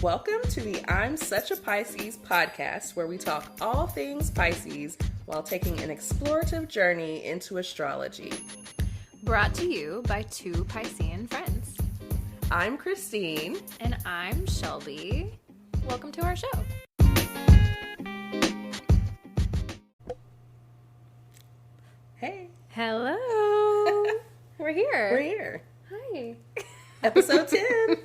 Welcome to the I'm Such a Pisces podcast, where we talk all things Pisces while taking an explorative journey into astrology. Brought to you by two Piscean friends. I'm Christine. And I'm Shelby. Welcome to our show. Hey. Hello. We're here. We're here. Hi. Episode 10.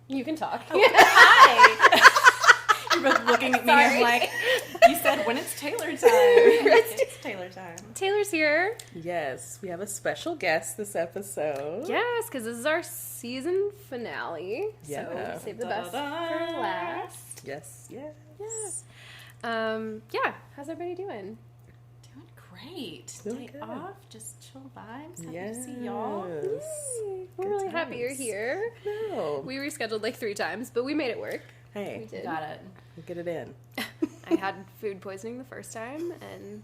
You can talk. Hi. You're both looking at me and like, you said when it's Taylor time. It's Taylor time. Taylor's here. Yes, we have a special guest this episode. Yes, because this is our season finale. Yeah. So save the best for last. Yes, yes. Yeah. How's everybody doing? Doing great. Doing Day good. off, just chill vibes. Happy Yes. to see y'all. Yay. We're Good really happy you're times. here. No. We rescheduled like 3 times, but we made it work. Hey, We did. Got it. get it in. I had food poisoning the first time, and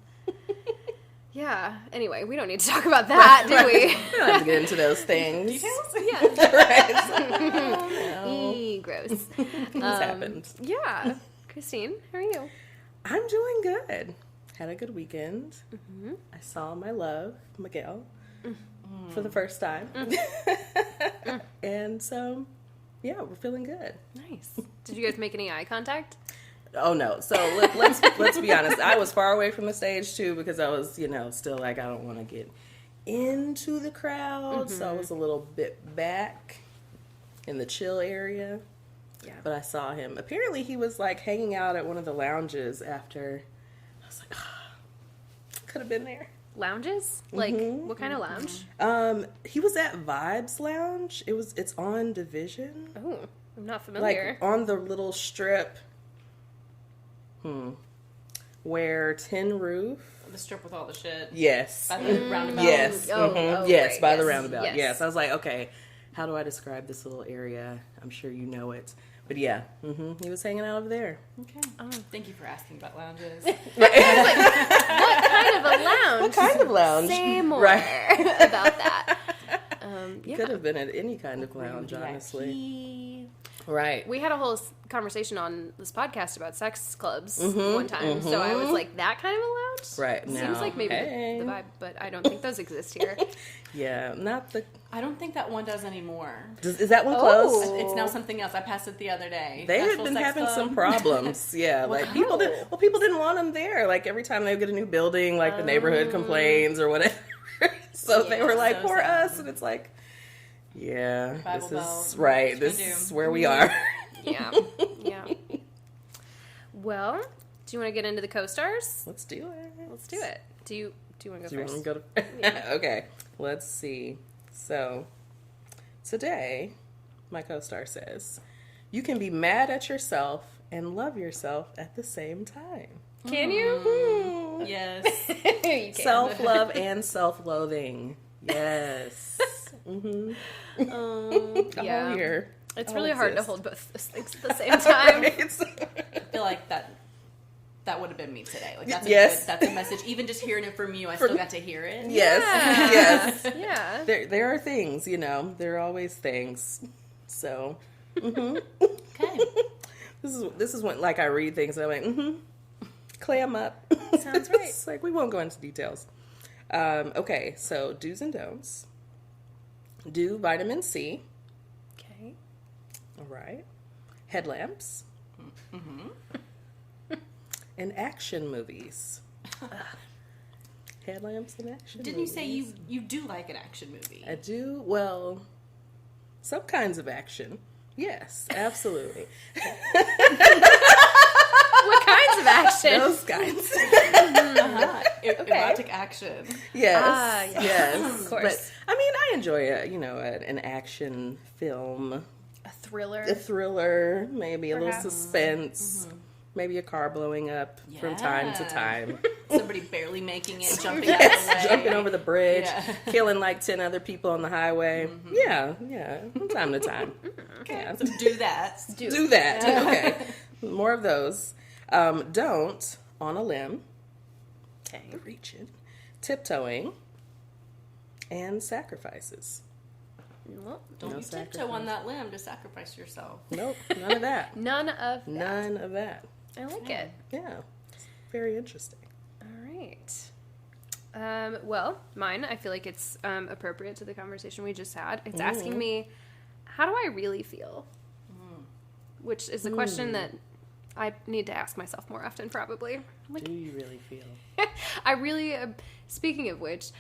yeah. Anyway, we don't need to talk about that, do we? We don't have to get into those things. Details? Yeah. Right. Eee, gross. Things happened. Yeah. Christine, how are you? I'm doing good. Had a good weekend. Mm-hmm. I saw my love, Miguel, for the first time. And so, yeah, we're feeling good. Nice. Did you guys make any eye contact? Oh no! So let's be honest. I was far away from the stage too because I was, still like I don't want to get into the crowd, so I was a little bit back in the chill area. Yeah. But I saw him. Apparently, he was like hanging out at one of the lounges after. I was like, could have been there. Lounges? Like, what kind of lounge? He was at Vibes Lounge. It's on Division, Oh, I'm not familiar. like on the little strip. Where Tin Roof. The strip with all the shit. Yes. By the roundabout. Yes. Oh, Yes, right. by the Yes. roundabout. Yes. Yes. I was like, okay, how do I describe this little area? I'm sure you know it. But yeah, he was hanging out over there. Okay. Thank you for asking about lounges. What kind of a lounge? What kind of lounge? Say more Right. about that. Yeah. Could have been at any kind of lounge, honestly. Right. We had a whole conversation on this podcast about sex clubs one time, so I was like, that kind of a lounge? Right. Seems now, like maybe hey. the vibe, but I don't think those exist here. Yeah, not the... I don't think that one does anymore. Is that one Oh. closed? It's now something else. I passed it the other day. They had Nashville been Sex having Club. some problems. Yeah, like people didn't want them there. Like every time they get a new building, like the neighborhood complains or whatever. So they were like, so "Poor sad. us," and it's like, yeah, Bible this Belt. is right. What you This gonna is do? where we are. Yeah. Yeah. Well, do you want to get into the co-stars? Let's do it. Let's do it. Do you want to Do go you first? want to go to? Okay, let's see. So today, my co-star says, "You can be mad at yourself and love yourself at the same time." Can you? Yes. You can. Self-love and self-loathing. Yes. Yeah. All here. It's All really hard to exist. hold both those things at the same time. Right? I feel like that would have been me today. Like that's Yes. that's a message. Even just hearing it from you, I still got to hear it. Yes. Yes. Yeah. There are things, there are always things. So, Okay. this is when like I read things and I'm like, clam up. Sounds right. It's like we won't go into details. Okay, so do's and don'ts. Do vitamin C. Okay. All right. Headlamps. And action movies. Headlamps and action Didn't you movies. say you do like an action movie? I do, well, some kinds of action. Yes, absolutely. What kinds of action? Those kinds. Erotic action. Yes. yes. Yes. Of course. But, I mean, I enjoy an action film, A thriller. a thriller, maybe a little Perhaps. suspense, maybe a car blowing up from time to Yeah. time. Somebody barely making it, jumping out of the way. Jumping over the bridge, Yeah. killing like 10 other people on the highway. Yeah, from time to time. Yeah. So do that. Do that. Okay. More of those. Don't on a limb. Okay. Reaching. Tiptoeing. And sacrifices. Well, Don't No you tiptoe sacrifice. on that limb to sacrifice yourself. Nope, none of that. none of that. None of that. I like it. Yeah, it's very interesting. All right. Well, mine, I feel like it's appropriate to the conversation we just had. It's asking me, how do I really feel? Which is a question that I need to ask myself more often, probably. Like, Do you really feel? I really, speaking of which,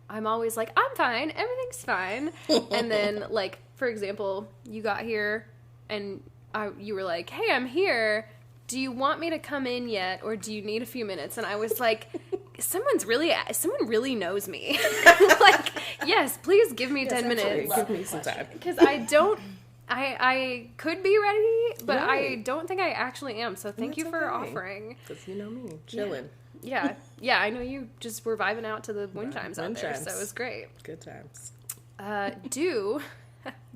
I'm always like, I'm fine, everything's fine. And then, like, for example, you got here and you were like, hey, I'm here. Do you want me to come in yet, or do you need a few minutes? And I was like, someone really knows me. Like, yes, please give me 10 minutes. Give me some time. Because I could be ready, but I Right. don't think I actually am. So thank That's you for okay. offering. Because you know me, chilling. Yeah, I know you just were vibing out to the wind chimes out Wind there, chimes. so it was great. Good times.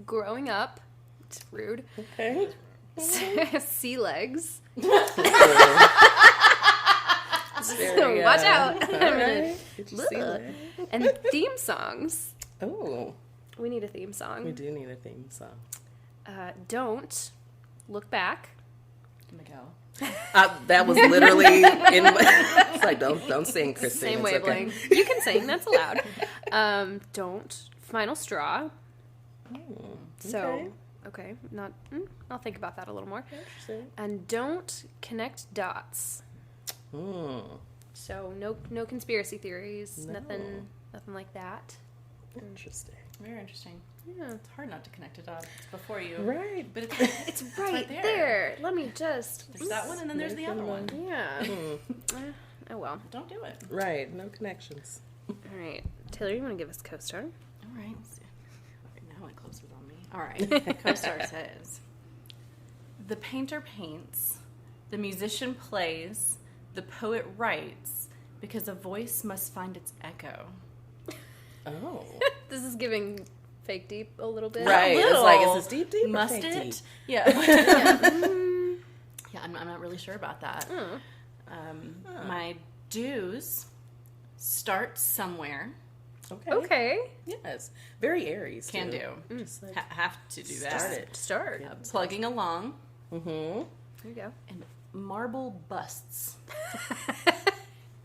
Growing up, it's rude, Okay. sea legs. Very, Watch out. All right. Get your sea leg. And theme songs. Oh, We need a theme song. we do need a theme song. Don't look back. Miguel. That was literally in my, it's like, don't sing, Christine. Same It's okay. wavelength. You can sing, that's allowed. Don't final straw. So, okay, not. I'll think about that a little more. Interesting. And don't connect dots. So no conspiracy theories. No. Nothing like that. Interesting. Very interesting. Yeah, It's hard not to connect a dot. It's before you. Right. But it's, it's right, right there. there. Let me just. there's that one, and then there's the other one. Yeah. Oh well. Don't do it. Right. No connections. All right, Taylor, you want to give us a co-star? All right. Right now it closes on me. All right. Co-star says, the painter paints, the musician plays, the poet writes, because a voice must find its echo. Oh. This is giving fake deep a little bit. Right. It's little. like, is this deep or Must fake it? deep? Yeah. Yeah, I'm not really sure about that. My dues start somewhere. Okay. Okay. Yes. Very Aries. Can too. do. Just like, Have to do that. start it. Start. Plugging along. Mm-hmm. There you go. And marble busts.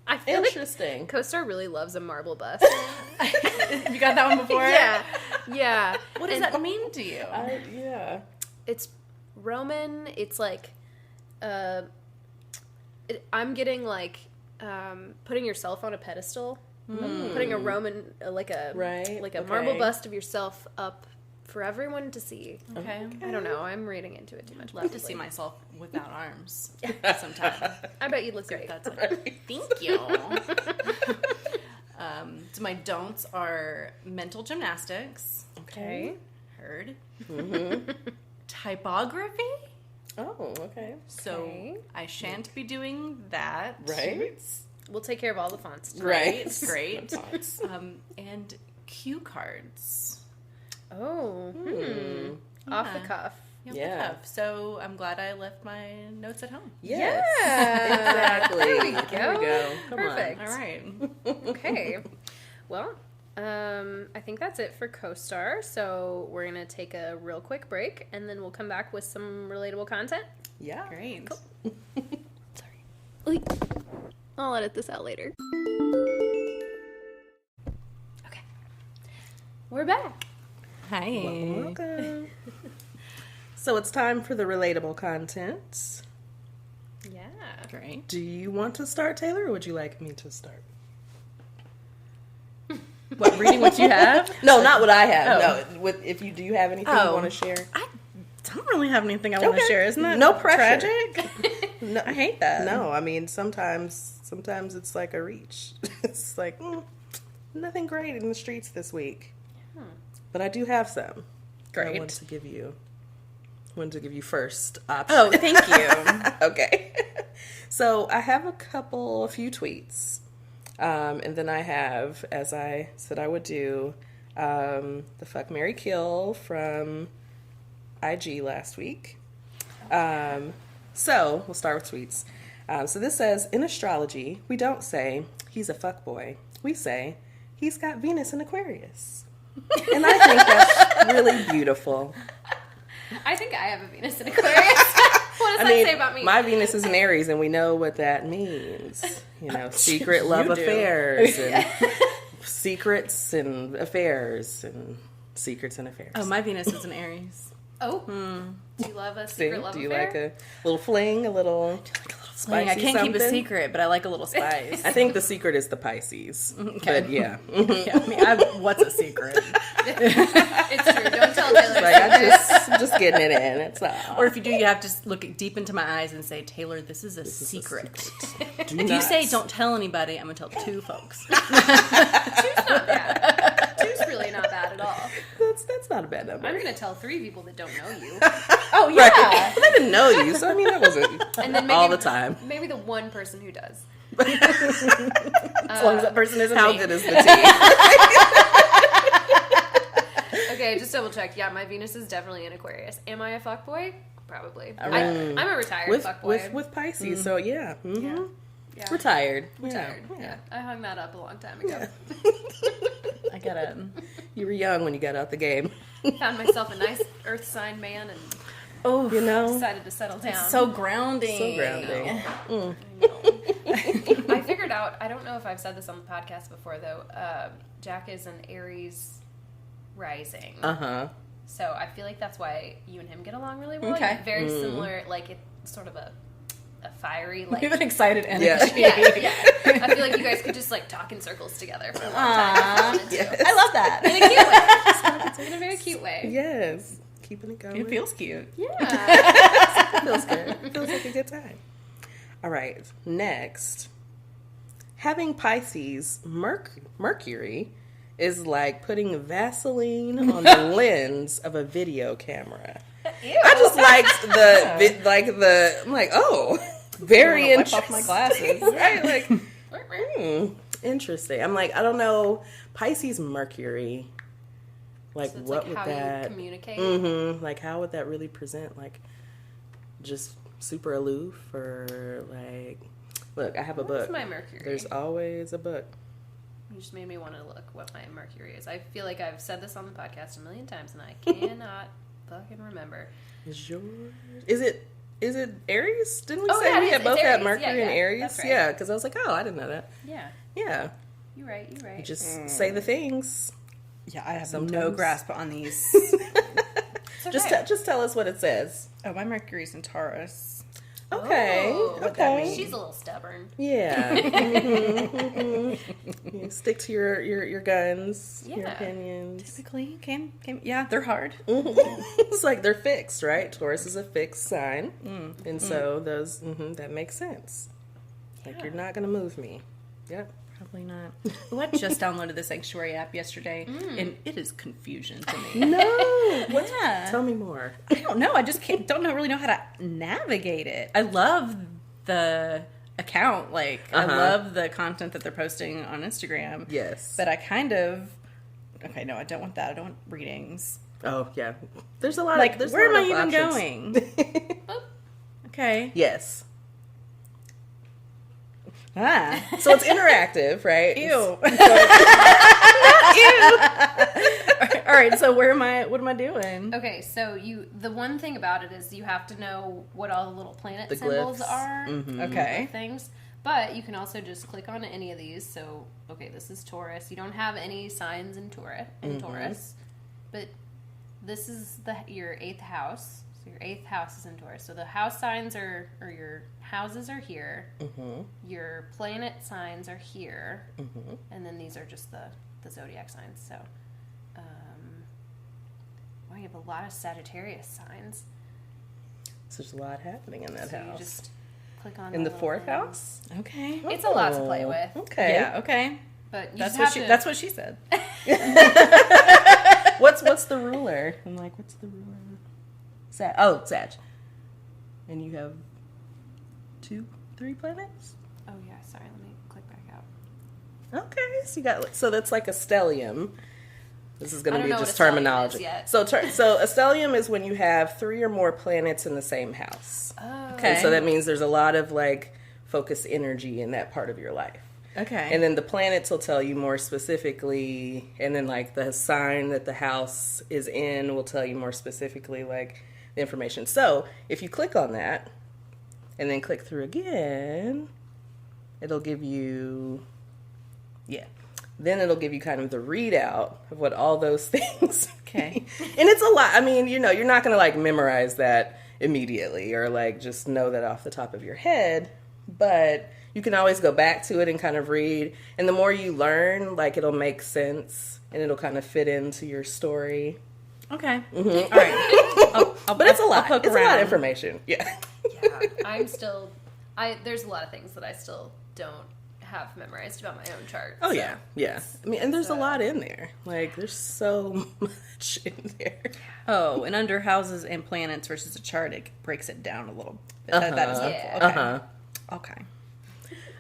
I feel like Interesting. co-star really loves a marble bust. You got that one before? Yeah. What does And that mean to you? Yeah. It's Roman. It's like, I'm getting like putting yourself on a pedestal, putting a Roman like a Right, like a okay. marble bust of yourself up for everyone to see. Okay. I don't know. I'm reading into it too much. Love to see myself without arms sometime. I bet you'd look great. That's like, thank you. So my don'ts are mental gymnastics. Okay. Heard. Mm-hmm. Typography. Oh, okay. So Okay. I shan't be doing that. Right. We'll take care of all the fonts. Right. Great. Fonts. And cue cards. Oh. Off the Yeah. cuff. Yeah. So I'm glad I left my notes at home. Yes. Yeah. Exactly. There we go. There we go. Come Perfect. All right. Okay. Well, I think that's it for co-star. So we're gonna take a real quick break, and then we'll come back with some relatable content. on. Yeah. Great. Sorry. I'll edit this out later. Okay. We're back. Hi. Welcome. So it's time for the relatable content. Yeah. Great. Do you want to start, Taylor, or would you like me to start? What, reading what you have? No, not what I have. Oh. No, if you do you have anything you Oh. want to share? I don't really have anything I want to Okay. share. Isn't that No pressure. tragic? No, I hate that. No, I mean sometimes it's like a reach. It's like nothing great in the streets this week, but I do have some. Great. I wanted to give you first option. Oh, thank you. Okay. So I have a few tweets, and then I have, as I said I would do, the Fuck, Marry, Kill from IG last week. So we'll start with tweets. So this says, in astrology, we don't say he's a fuckboy. We say he's got Venus in Aquarius. And I think that's really beautiful. I think I have a Venus in Aquarius. What does that say about me? My Venus is in Aries, and we know what that means. You know, secret love affairs and secrets and affairs and secrets and affairs. Oh, my Venus is in Aries. Oh, do you love a secret love Do you affair? like a little fling, a little spicy I can't keep a something? secret, but I like a little spice. I think the secret is the Pisces. Okay. But yeah. Yeah, I mean, what's a secret? It's true. Don't tell Taylor. Like I'm just getting it in. It's not. Or if you do, you have to look deep into my eyes and say, Taylor, this is a secret. If you say, don't tell anybody, I'm going to tell 2 folks. Two's not bad. Two's really not bad at all. That's not a bad number. I'm going to tell 3 people that don't know you. Oh, yeah. Right. But they didn't know you, so I mean that wasn't And then maybe, all the time. Maybe the one person who does. As long as that person isn't How me. good is the tea? Okay, just double check. Yeah, my Venus is definitely in Aquarius. Am I a fuckboy? Probably. right. I'm a retired with fuckboy. with Pisces, so yeah. Mm-hmm. Yeah. Retired. Retired. Yeah. Yeah. I hung that up a long time ago. I got it. You were young when you got out the game. Found myself a nice earth sign man and Oh, You know? decided to settle down. so grounding. So grounding. I figured out, I don't know if I've said this on the podcast before though, Jack is an Aries rising. Uh-huh. So I feel like that's why you and him get along really well. Okay. You're very similar, like it's sort of a fiery, like... You have an excited energy. Yeah. yeah. I feel like you guys could just like talk in circles together for a long time. if you wanted to. Yes. I love that. In a cute way. It's in a very cute way. Yes. Keeping it going. It feels cute. Yeah. Feels good. Feels like a good time. All right. Next. Having Pisces Mercury is like putting Vaseline on the lens of a video camera. Ew. I just liked I'm like, oh, very Wipe interesting. off my glasses. Right? Like, interesting. I'm like, I don't know. Pisces Mercury. Like, So it's what like would how that... you communicate. Mm-hmm. Like, how would that really present? Like, just super aloof or like... Look, I have a What is book. my Mercury? There's always a book. You just made me want to look what my Mercury is. I feel like I've said this on the podcast a million times and I cannot fucking remember. Is yours... Is it Aries? Didn't we Oh, say yeah, we it had is. both It's had Aries. Mercury Yeah, and yeah. Aries? That's right. Yeah, because I was like, oh, I didn't know that. Yeah. Yeah. You're right. You're right. You just say the things. Yeah, I have no Sometimes. grasp on these. It's okay. Just tell us what it says. Oh, my Mercury's in Taurus. Okay. Oh, what that okay. means. She's a little stubborn. Yeah. You stick to your guns, your Yeah. opinions. Typically, yeah, they're hard. It's like they're fixed, right? Taurus is a fixed sign, and so those that makes sense. Like you're not gonna move me. Yep. Probably not. Well, I just downloaded the Sanctuary app yesterday, and it is confusion to me. No. What? Yeah. Tell me more. I don't know. I just don't really know how to navigate it. I love the account. Like, I love the content that they're posting on Instagram. Yes. But I kind of... Okay, no, I don't want that. I don't want readings. Oh yeah. There's a lot. Like, of, there's a where am lot I of even options. going? Okay. Yes. Ah. So it's interactive, right? Ew. All right, so what am I doing? Okay, so the one thing about it is you have to know what all the little planet The symbols glyphs. are. Okay. Things. But you can also just click on any of these. So, okay, this is Taurus. You don't have any signs in Taurus. But this is your 8th house. So your 8th house is in Taurus. So the house signs or your houses are here. Your planet signs are here. And then these are just the zodiac signs. So, wow, you have a lot of Sagittarius signs. So there's a lot happening in that So house. you just click on In the little 4th thing. house? Okay. It's a lot to play with. Okay. Yeah, okay. But you That's just what have she to... that's what she said. What's the ruler? I'm like, what's the ruler? Sag. And you have 3 planets? Oh, yeah, sorry. Let me click back out. Okay, so that's like a stellium. This is going I to don't be know just what a stellium terminology. is yet. So a stellium is when you have 3 or more planets in the same house. Oh. Okay. And so that means there's a lot of like focused energy in that part of your life. Okay. And then the planets will tell you more specifically, and then like the sign that the house is in will tell you more specifically like the information. So if you click on that and then click through again, it'll give you, then it'll give you kind of the readout of what all those things. Okay. And it's a lot. I mean, you know, you're not going to like memorize that immediately or like just know that off the top of your head, but you can always go back to it and kind of read. And the more you learn, like it'll make sense and it'll kind of fit into your story. Okay. Mm-hmm. All right. But it's a lot. Poke It's around. a lot of information. Yeah. Yeah, I'm still. There's a lot of things that I still don't have memorized about my own chart. Oh so yeah. Yeah. I mean, and there's a lot in there. Like there's so much in there. Oh, and under houses and planets versus a chart, it breaks it down a little bit. That is helpful. Yeah. Okay. Okay.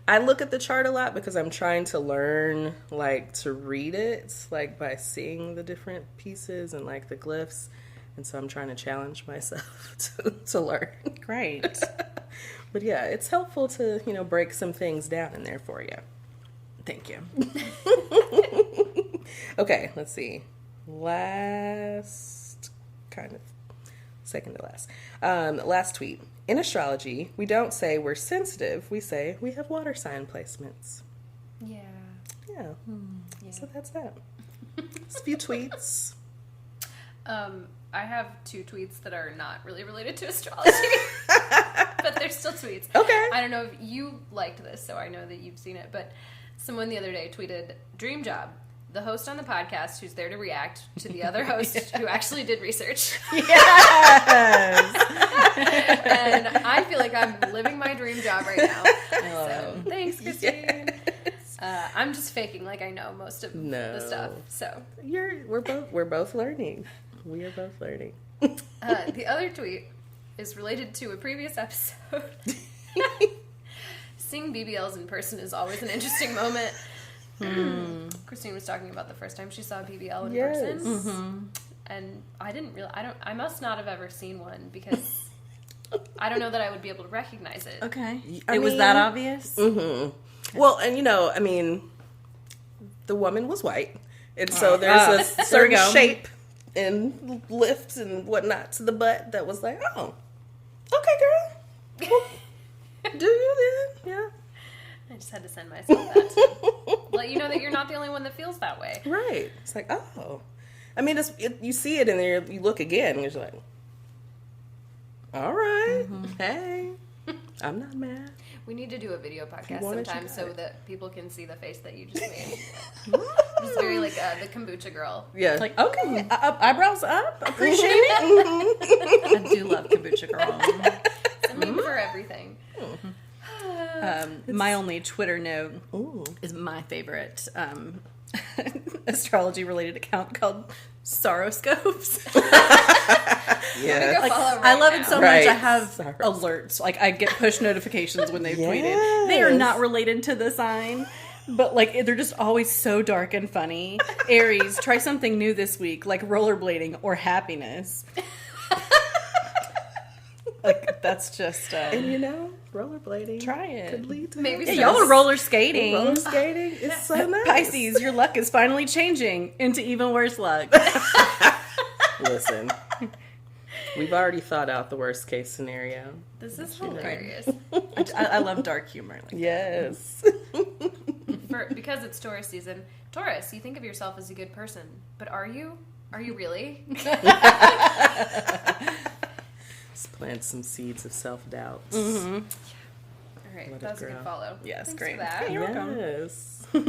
I look at the chart a lot because I'm trying to learn, like, to read it, like, by seeing the different pieces and, like, the glyphs. And so I'm trying to challenge myself to learn. Great. But, yeah, it's helpful to, you know, break some things down in there for you. Thank you. Okay, let's see. Second to last. Last tweet. In astrology, we don't say we're sensitive. We say we have water sign placements. Yeah. Yeah. Yeah. So that's that. Just a few tweets. I have 2 tweets that are not really related to astrology, but they're still tweets. Okay. I don't know if you liked this, so I know that you've seen it, but someone the other day tweeted, "Dream job. The host on the podcast who's there to react to the other host who actually did research." Yes. And I feel like I'm living my dream job right now. I love So it. thanks, Christine. Yes. I'm just faking like I know most of the stuff. So We're both learning. We are both learning. the other tweet is related to a previous episode. Seeing BBLs in person is always an interesting moment. Christine was talking about the first time she saw a BBL in person, and I must not have ever seen one because I don't know that I would be able to recognize it. Okay. I It was mean- that obvious? Mm-hmm. Well, and you know, I mean, the woman was white, and so there's a certain go. shape and lift and whatnot to the butt that was like, oh, okay, girl. Well, do you then? Yeah. I just had to send myself that to let you know that you're not the only one that feels that way. Right. It's like, oh. I mean, you see it and then you look again and you're like, all right. Hey, I'm not mad. We need to do a video podcast want it, sometime you got so it. that people can see the face that you just made. It's very like the kombucha girl. Yeah. Like, okay, eyebrows up, appreciate it. I do love kombucha girl. It's a meme for everything. My only Twitter note Ooh. is my favorite astrology-related account called Soroscopes. Yeah. Go Like, follow I right love now. it so Right. much. I have Soroscopes. alerts. Like, I get push notifications when they've tweeted. Yes. They are not related to the sign, but like they're just always so dark and funny. Aries, try something new this week, like rollerblading or happiness. Like, that's just And you know, rollerblading. try it. Could lead to Maybe Yeah, happiness. y'all are roller skating. Roller skating is so nice. Pisces, your luck is finally changing into even worse luck. Listen, we've already thought out the worst case scenario. This is hilarious. I love dark humor. Like, Yes. Because it's Taurus season. Taurus, you think of yourself as a good person, but are you? Are you really? Just plant some seeds of self-doubt. All right, What a that was a good girl. follow. Yes, Thanks great. for that. Hey, you're welcome. Yes. All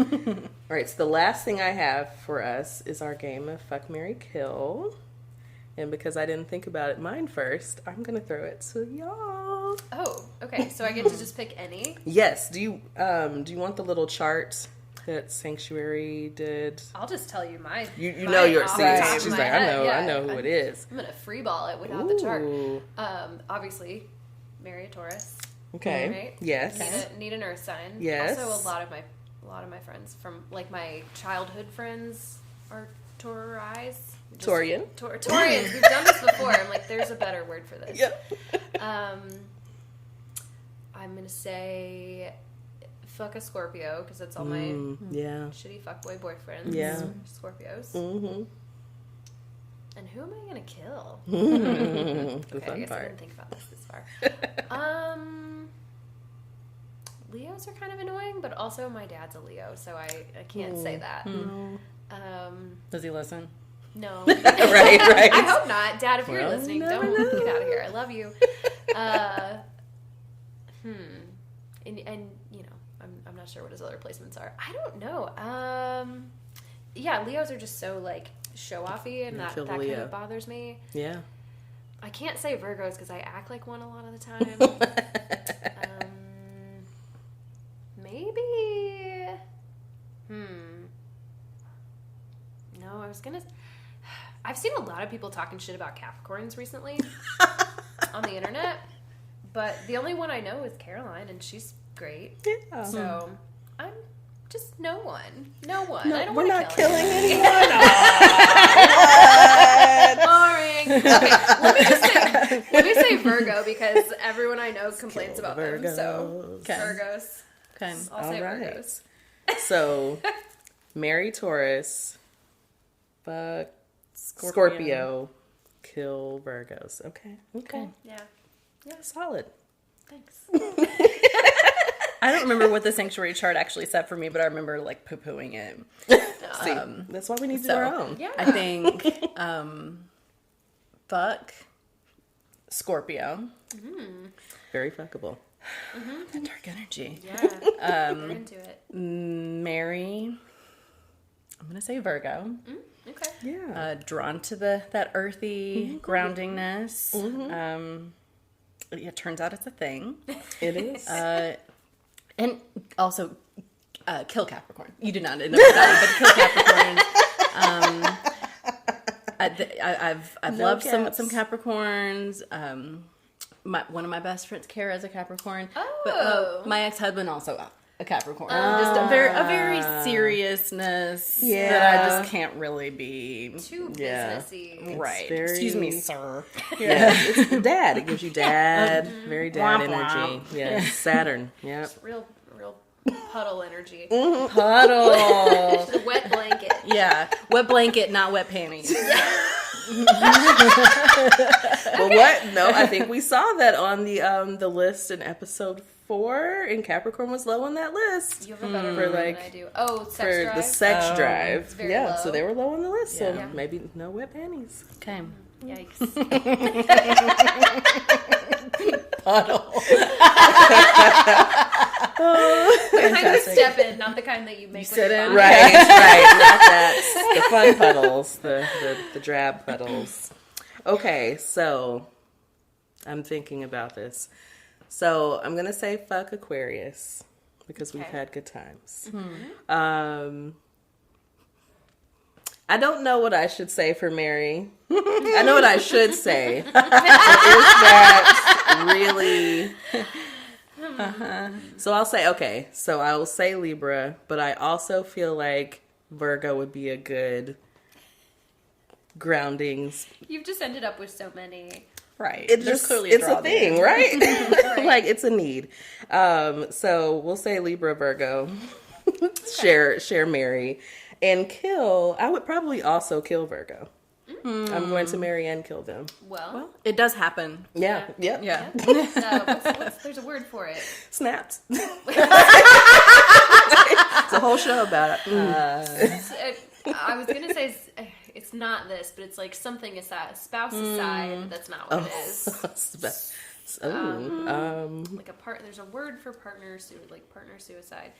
right, so the last thing I have for us is our game of Fuck, Marry, Kill. And because I didn't think about it mine first, I'm going to throw it to y'all. Oh, okay. So I get to just pick any. Yes. Do you want the little chart that Sanctuary did? I'll just tell you my. You my know your off the top seeds. of She's my like, head. I know who it is. I'm gonna freeball it without the chart. Ooh. Obviously, marry a Taurus. Okay. Right? Yes. Need an earth sign. Yes. Also, a lot of my friends from like my childhood friends are Taurais. Taurian. Taurians. We've done this before. I'm like, there's a better word for this. Yep. I'm gonna say fuck a Scorpio because that's all my shitty fuckboy boyfriends. Yeah. Scorpios. Mm-hmm. And who am I gonna kill? The Okay, I fun guess I part. didn't think about this far. Leos are kind of annoying, but also my dad's a Leo, so I can't say that. No. Does he listen? No. right. I hope not. Dad, if you're Well, listening, you never don't know. get out of here. I love you. And you know, I'm not sure what his other placements are. I don't know. Yeah, Leos are just so like show-offy, and that kill the kind Leo. of bothers me. Yeah. I can't say Virgos because I act like one a lot of the time. Maybe. No, I was gonna. I've seen a lot of people talking shit about Capricorns recently on the internet, but the only one I know is Caroline, and she's great. Yeah. So I'm just no one. No one. No, I don't we're wanna not kill killing anybody. anyone. Boring. Okay, let me say Virgo because everyone I know complains kill about the them. So Virgos. Okay. Virgos. Okay. I'll say All right. Virgos. So, marry Taurus, fuck Scorpio, kill Virgos. Okay. Yeah. Solid. Thanks. I don't remember what the sanctuary chart actually said for me, but I remember like poo-pooing it. See, that's why we need to do so- our own. Yeah. I think fuck Scorpio. Very fuckable. That dark energy. Yeah. Get into it. Marry. I'm gonna say Virgo. Okay. Yeah. Drawn to that earthy groundingness. It turns out it's a thing. It is. And also, kill Capricorn. You did not end up with that, but kill Capricorn. I've No loved some caps. Capricorns. One of my best friends, Kara, is a Capricorn. Oh. But my ex-husband also a Capricorn. Just a very seriousness Yeah. that I just can't really be. Too Yeah. businessy. Right. very- Excuse me, sir. Yeah, it's the dad. It gives you dad, very dad Womp energy. womp. Yeah, Saturn. Yep. Real puddle energy. Puddle. The wet blanket. Yeah. Wet blanket, not wet panties. Well, what? No, I think we saw that on the list in episode 4, and Capricorn was low on that list You have a better For, memory like, than I do. Oh, sex for drive. the sex drive. It's very Yeah, low. so they were low on the list. So Yeah. maybe no wet panties. Okay. Yikes. Puddle. The kind you step in, not the kind that you make sit with your in. body. Right, not that. The fun puddles, the drab puddles. Okay, so I'm thinking about this. So I'm gonna say fuck Aquarius because we've Okay. had good times. I don't know what I should say for Mary. I know what I should say. Is that really? So I'll say, okay, so I will say Libra, but I also feel like Virgo would be a good grounding. You've just ended up with so many. Right. It's There's just, clearly it's draw a thing, there. right? Like, it's a need. So we'll say Libra, Virgo, share Mary, and kill. I would probably also kill Virgo. I'm going to marry and kill them. Well, It does happen. Yeah, yep. Yeah. there's a word for it. Snaps. It's a whole show about it. I was gonna say it's not this, but it's like something aside, spouse aside. But that's not what it is. Like a part. There's a word for partner suicide.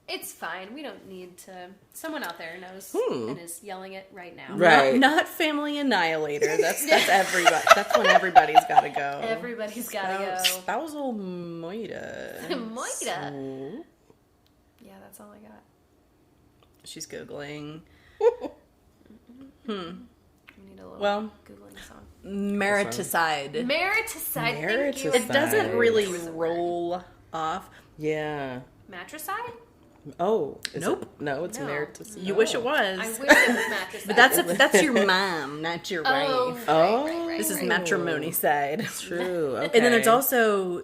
It's fine. We don't need to. Someone out there knows and is yelling it right now. Right. Not family annihilator. That's everybody. That's when everybody's got to go. Everybody's gotta go. Spousal moida. Moida. Yeah, that's all I got. She's Googling. We need a little Well, Googling song. Mariticide. Mariticide. Thank you. It doesn't Mariticide. really roll off. Yeah. Matricide? Oh. Nope. No, it's No. Mariticide. You wish it was. I wish it was matricide. But that's your mom, not your wife. Oh. right. This is matrimony side. True. Okay. And then there's also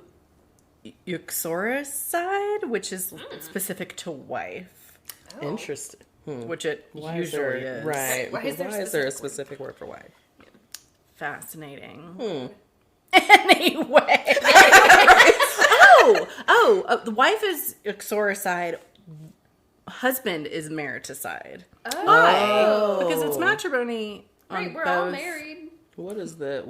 Uxorus side, which is specific to wife, Oh. Interesting. which it Why usually is. Right. Why is there a specific specific word for wife? Fascinating. Anyway. The wife is Uxoricide. Husband is Mariticide. Oh. Because it's matrimony. Right, on we're all both- married. What is the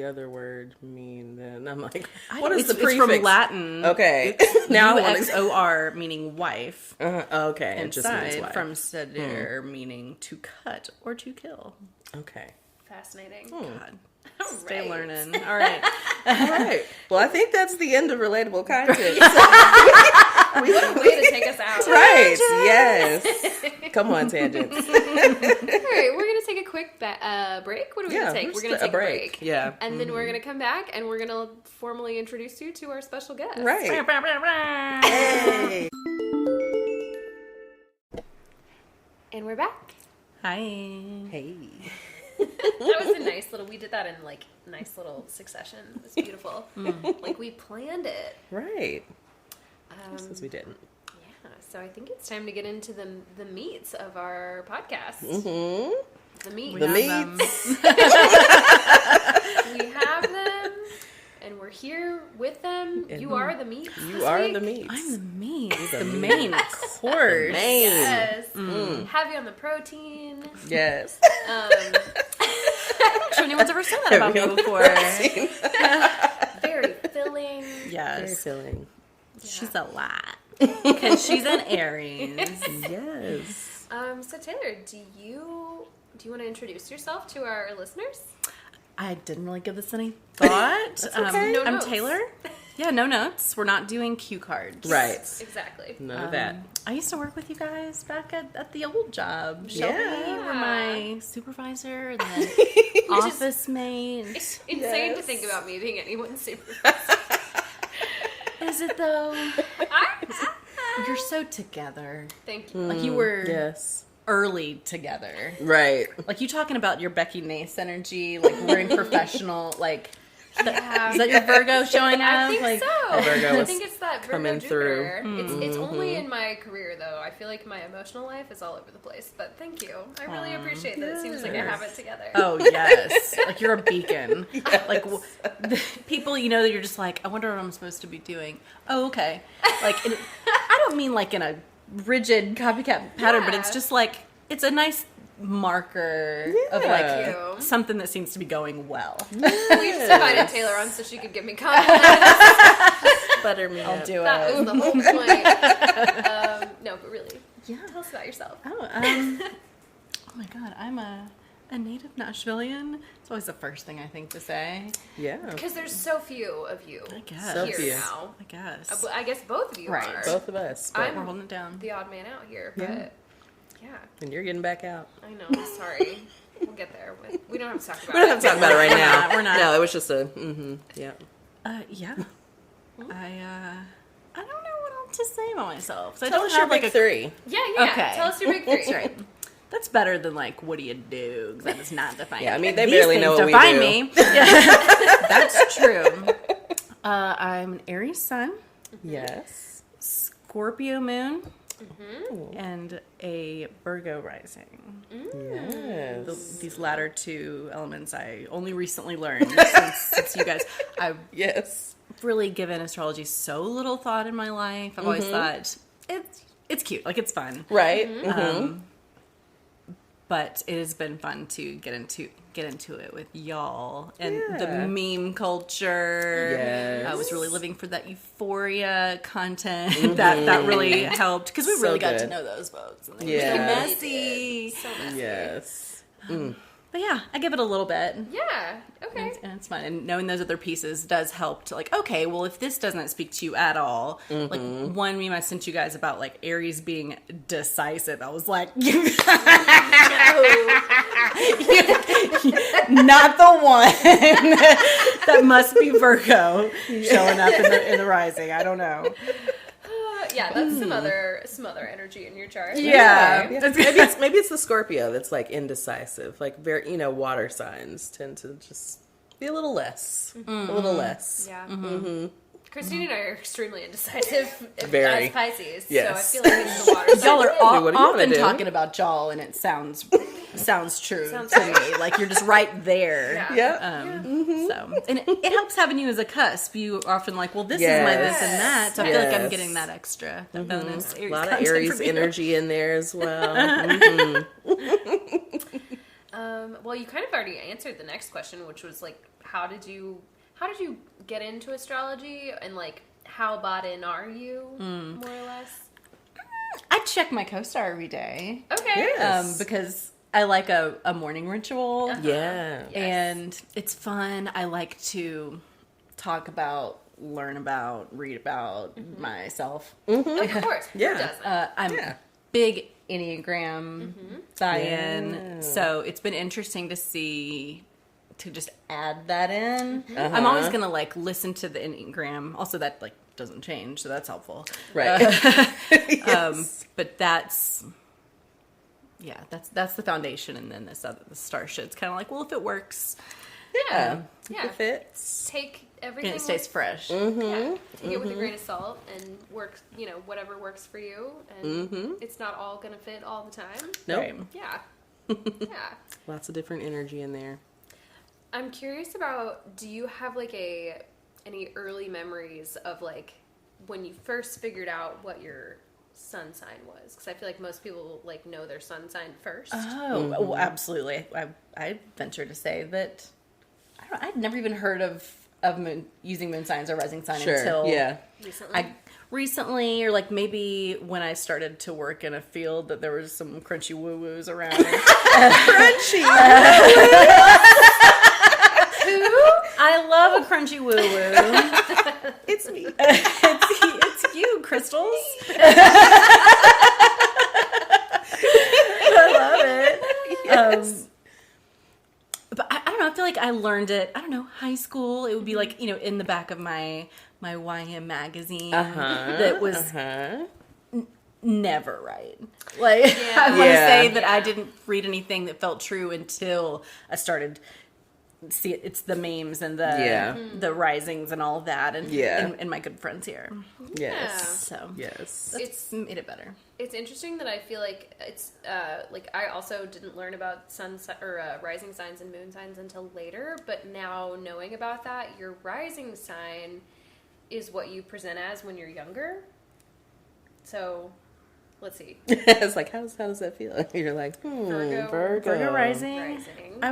other word mean then? I'm like, I what don't- is it's, the it's prefix? from Latin. Okay. now I want to. UXOR meaning wife. Okay. It just means Side wife. from sedere meaning to cut or to kill. Okay. Fascinating. God. All Stay right. learning. All right. All right. Well, I think that's the end of relatable content. Way to take us out. Right. Yes. Come on, tangents. All right, we're going to take a quick break. What are we going to take? We're going to take a break. Yeah. And then we're going to come back and we're going to formally introduce you to our special guest. Right. Hey. And we're back. Hi. Hey. That was a nice little, we did that in like nice little succession. It was beautiful. Like we planned it. Right. Since we didn't. Yeah, so I think it's time to get into the meats of our podcast. Mm-hmm. The meats. The have meats. We have them, and we're here with them. You are the meats. You this are week. the meats. I'm the meat. The The meat. main course. Main. Yes. Heavy on the protein. Yes. If anyone's ever said that about me before. Very filling. Very Yes. filling. She's a lot. Because she's an Aries. Yes. So Taylor, do you want to introduce yourself to our listeners? I didn't really give this any thought. okay. No I'm notes. Taylor. Yeah, no notes. We're not doing cue cards. Right. Exactly. None of that. I used to work with you guys back at the old job. Shelby Yeah. were my supervisor and then office mate. It's insane to think about me being anyone's supervisor. Is it though? You're so together. Thank you. Like you were Yes. early together. Right. Like you talking about your Becky Nace energy, like wearing professional, like Yeah. is that your Virgo showing up? I think like, so. Virgo I was think it's that Virgo coming Jupiter. through. It's only in my career though. I feel like my emotional life is all over the place. But thank you. I really appreciate that. It seems like I have it together. Oh yes, like you're a beacon. Like the people, you know, that you're just like, I wonder what I'm supposed to be doing. Oh, okay. Like I don't mean like in a rigid copycat pattern, but it's Yeah. just like it's a nice marker of Yeah. like Thank you. something that seems to be going well. We just invited Taylor on so she could give me compliments. Butter me I'll up. do That it. was the whole point. No, but really, Yeah. tell us about yourself. Oh my God, I'm a native Nashvilleian. It's always the first thing I think to say. Yeah. Because there's so few of you I guess. So here few. now. I guess. I guess both of you Right. are. Both of us. But, I'm We're holding it down. the odd man out here, but Yeah. yeah, and you're getting back out. I know. I'm sorry. We'll get there. We don't have to talk about We don't have to talk about it right now. We're not. No, it was just a, yeah. Yeah. I don't know what else to say about myself. So I Tell don't us your have like big a three. Yeah. Okay. Tell us your big three. That's right. That's better than like, what do you do? 'Cause that does not define. Yeah, I mean, they These barely things know what we define do. me. Yeah. That's true. I'm an Aries sun, Yes. Scorpio moon, Ooh. and a Virgo rising. Yes. These latter two elements I only recently learned since you guys. I've Yes. really given astrology so little thought in my life. I've always thought it's cute, like it's fun. Right. But it has been fun to get into it with y'all and the Yeah. meme culture. Yes. I was really living for that euphoria content. That really helped because we So really got to good. know those folks. And they Yeah. were so We messy. did. So messy. Yes. But yeah, I give it a little bit. Yeah. Okay. And it's fun. And knowing those other pieces does help to like, okay, well, if this doesn't speak to you at all, like one meme I sent you guys about like Aries being decisive, I was like, not the one. That must be Virgo showing up in the rising. I don't know. Yeah, that's some other energy in your chart. Yeah. Yeah. Maybe it's the Scorpio that's like indecisive. Like very, water signs tend to just be a little less. A little less. Yeah. Christine and I are extremely indecisive Very. as Pisces, Yes. so I feel like it's the water sign. Y'all are What do you wanna often do? talking about y'all, and it sounds true Sounds to right. me. Like you're just right there. Yeah. Yep. So, and it helps having you as a cusp. You are often like, well, this is my this and that. So I feel like I'm Yes. getting that extra, that bonus. A lot of content Aries from you. energy in there as well. Mhm. Well, you kind of already answered the next question, which was like, how did you get into astrology, and like how bought in are you, more or less? I check my co-star every day Okay. Yes. because I like a morning ritual. Yeah. Yes. And it's fun. I like to talk about, learn about, read about myself. Of course. Who Yeah. doesn't? I'm Yeah. big Enneagram buy-in, Yeah. so it's been interesting to just add that in. Uh-huh. I'm always gonna like listen to the Enneagram. Also, that like doesn't change, so that's helpful. Right. Yes. But that's the foundation, and then this other the star shit's kind of like, well, if it works, Yeah. Yeah. It fits. Take everything. and it stays fresh. Yeah, take it with a grain of salt and work, whatever works for you. And it's not all going to fit all the time. Nope. Right. Yeah. Yeah. Lots of different energy in there. I'm curious about, do you have like any early memories of like when you first figured out what your sun sign was? Because I feel like most people like know their sun sign first. Oh, well, absolutely. I venture to say that I'd never even heard of using moon signs or rising sign Sure. until Recently. or like maybe when I started to work in a field that there was some crunchy woo woos around. Crunchy. I love a crunchy woo woo. It's me. It's you, crystals. I love it. Yes. But I don't know. I feel like I learned it. I don't know. High school. It would be like in the back of my YM magazine. That was never right. Like I want to Yeah. say that I didn't read anything that felt true until I started. See, it's the memes and the risings and all of that, and and my good friends here. Yes. So Yes. it's made it better. It's interesting that I feel like it's like I also didn't learn about rising signs and moon signs until later, but now knowing about that, your rising sign is what you present as when you're younger. So, let's see. It's like, how does that feel? You're like, Virgo rising. Rising.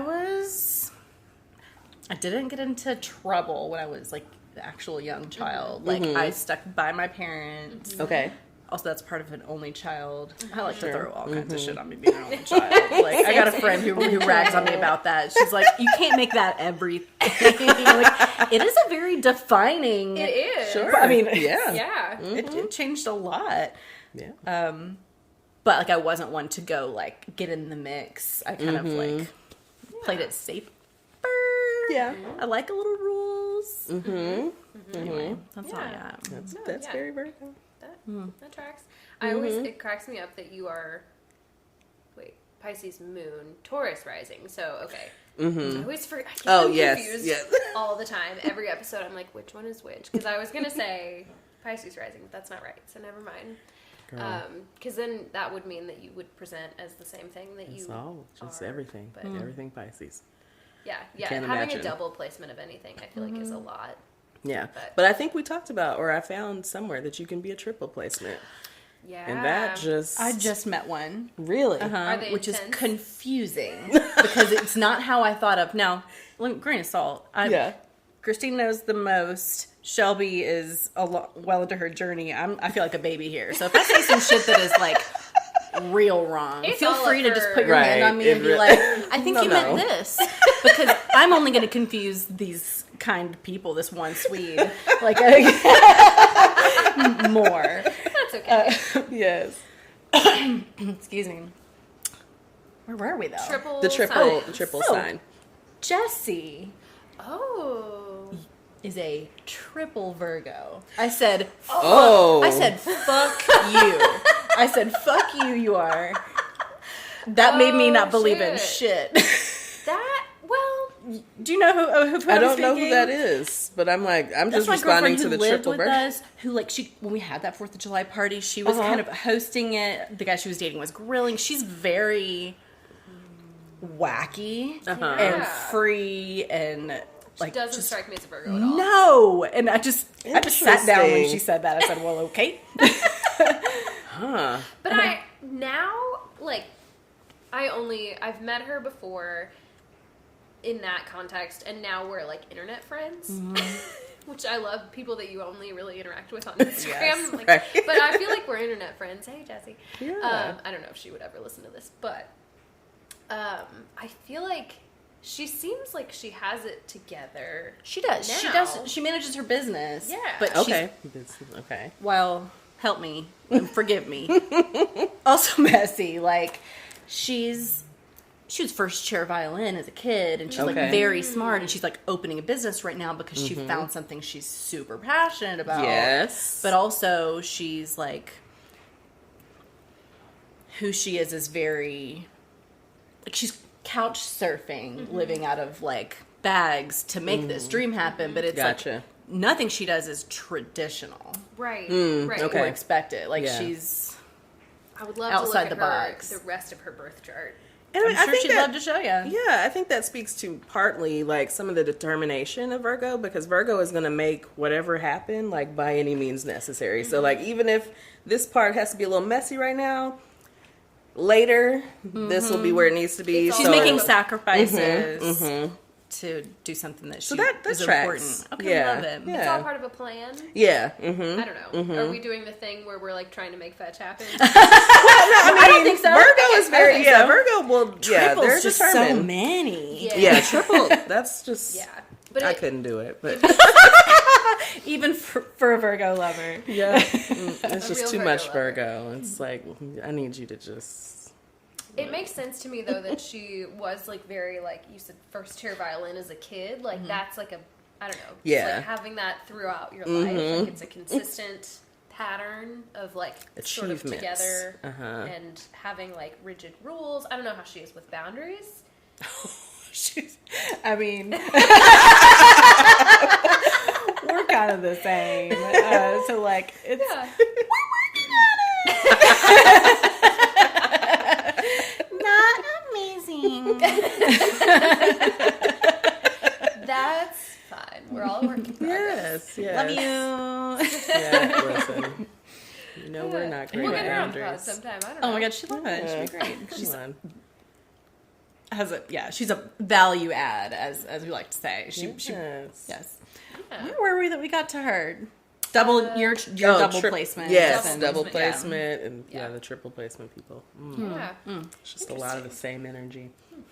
I didn't get into trouble when I was like the actual young child. Like I stuck by my parents. Okay. Also, that's part of an only child. I like Sure. to throw all kinds of shit on me being an only child. Like I got a friend who rags on me about that. She's like, you can't make that everything. Like, it is a very defining. It is. Sure. I mean, yeah. Yeah. it changed a lot. Yeah. But like I wasn't one to go like get in the mix. I kind of like played it safe. Yeah. I like a little rules. Anyway, that's all I got. That's yeah. very Virgo. That tracks. I always, it cracks me up that you are, Pisces moon, Taurus rising. So, okay. I always forget. I get them confused yes. all the time. Every episode, I'm like, which one is which? Because I was going to say Pisces rising, but that's not right. So, never mind. Because then that would mean that you would present as the same thing that you Just are, everything. but- Everything Pisces. Yeah. Can't Having imagine. a double placement of anything, I feel like, is a lot. Yeah. But- But I think we talked about, or I found somewhere that you can be a triple placement. Yeah. And that just... I just met one. Really? Are they Which is intense? confusing because it's not how I thought of. Now, grain of salt. Christine knows the most. Shelby is well into her journey. I feel like a baby here. So if I say some shit that is like real wrong, It's feel all free up to for- just put your hand on me and be like, I think you meant this. Because I'm only going to confuse these kind people, this one Swede, like more. That's okay. Yes. Excuse me. Where were we though? The triple signs. sign. Jessie Oh. is a triple Virgo. I said, Oh. I said, fuck you. I said, fuck you, you are. That made me not believe in shit. That, well, Do you know who I I'm don't know who speaking? that is, but I'm That's just my responding girlfriend to who the lived triple with birth. us. Who when we had that 4th of July party, she was kind of hosting it. The guy she was dating was grilling. She's very wacky and free and like Doesn't just, strike me as a Virgo at all. no. And I just sat down when Interesting. she said that. I said, well, okay. Huh. But I've met her before in that context, and now we're like internet friends. Which I love, people that you only really interact with on Instagram. Yes, like, right. But I feel like we're internet friends. Hey, Jessie. Yeah. I don't know if she would ever listen to this, but I feel like she seems like she has it together. She does. Now. She does. She manages her business. Yeah. But Okay. she's, well, help me. Forgive me. Also messy. Like, she was first chair violin as a kid, and she's like very smart, and she's like opening a business right now because she found something she's super passionate about. Yes. But also she's like, who she is very, like, she's couch surfing, living out of like bags to make this dream happen, but it's like nothing she does is traditional Right. okay. or expected. Like Yeah. she's I would love outside to look the at box. the rest of her birth chart. And I'm sure she'd love to show you. Yeah, I think that speaks to partly like some of the determination of Virgo, because Virgo is going to make whatever happen like by any means necessary. So like even if this part has to be a little messy right now, later this will be where it needs to be. It's She's all making about- sacrifices to do something that So she that is tracks. important. Okay, Yeah. love it. Yeah. It's all part of a plan. Yeah. I don't know. Are we doing the thing where we're like trying to make fetch happen? I don't think so. Virgo is very think so. Virgo will Triple's they're just determined. so many. Yeah, triple. That's just Yeah. But I couldn't do it, but Even for a Virgo lover. yeah, it's real just too Virgo much lover. Virgo. It's like I need you to just. it makes sense to me though that she was like very like you said first chair violin as a kid. Like that's like a I don't know. Yeah. Just, like having that throughout your life. Like it's a consistent pattern of like sort of Achievements. together Uh-huh. and having like rigid rules. I don't know how she is with boundaries. I mean, we're kind of the same. So like, it's Yeah. not amazing. That's fine. We're all working in progress. Yes, yes. Love you. Yeah, listen. You know we're not great We'll at get her on the pod boundaries. sometime. I don't know. Oh my god, she'd love it. She'd be great. Come on. She's a value add, as we like to say. She Yes. yes. Yeah. Where were we that we got to her? Double your double placement. Yes, Double double placement, placement, and Yeah. the triple placement people. Yeah. It's just a lot of the same energy.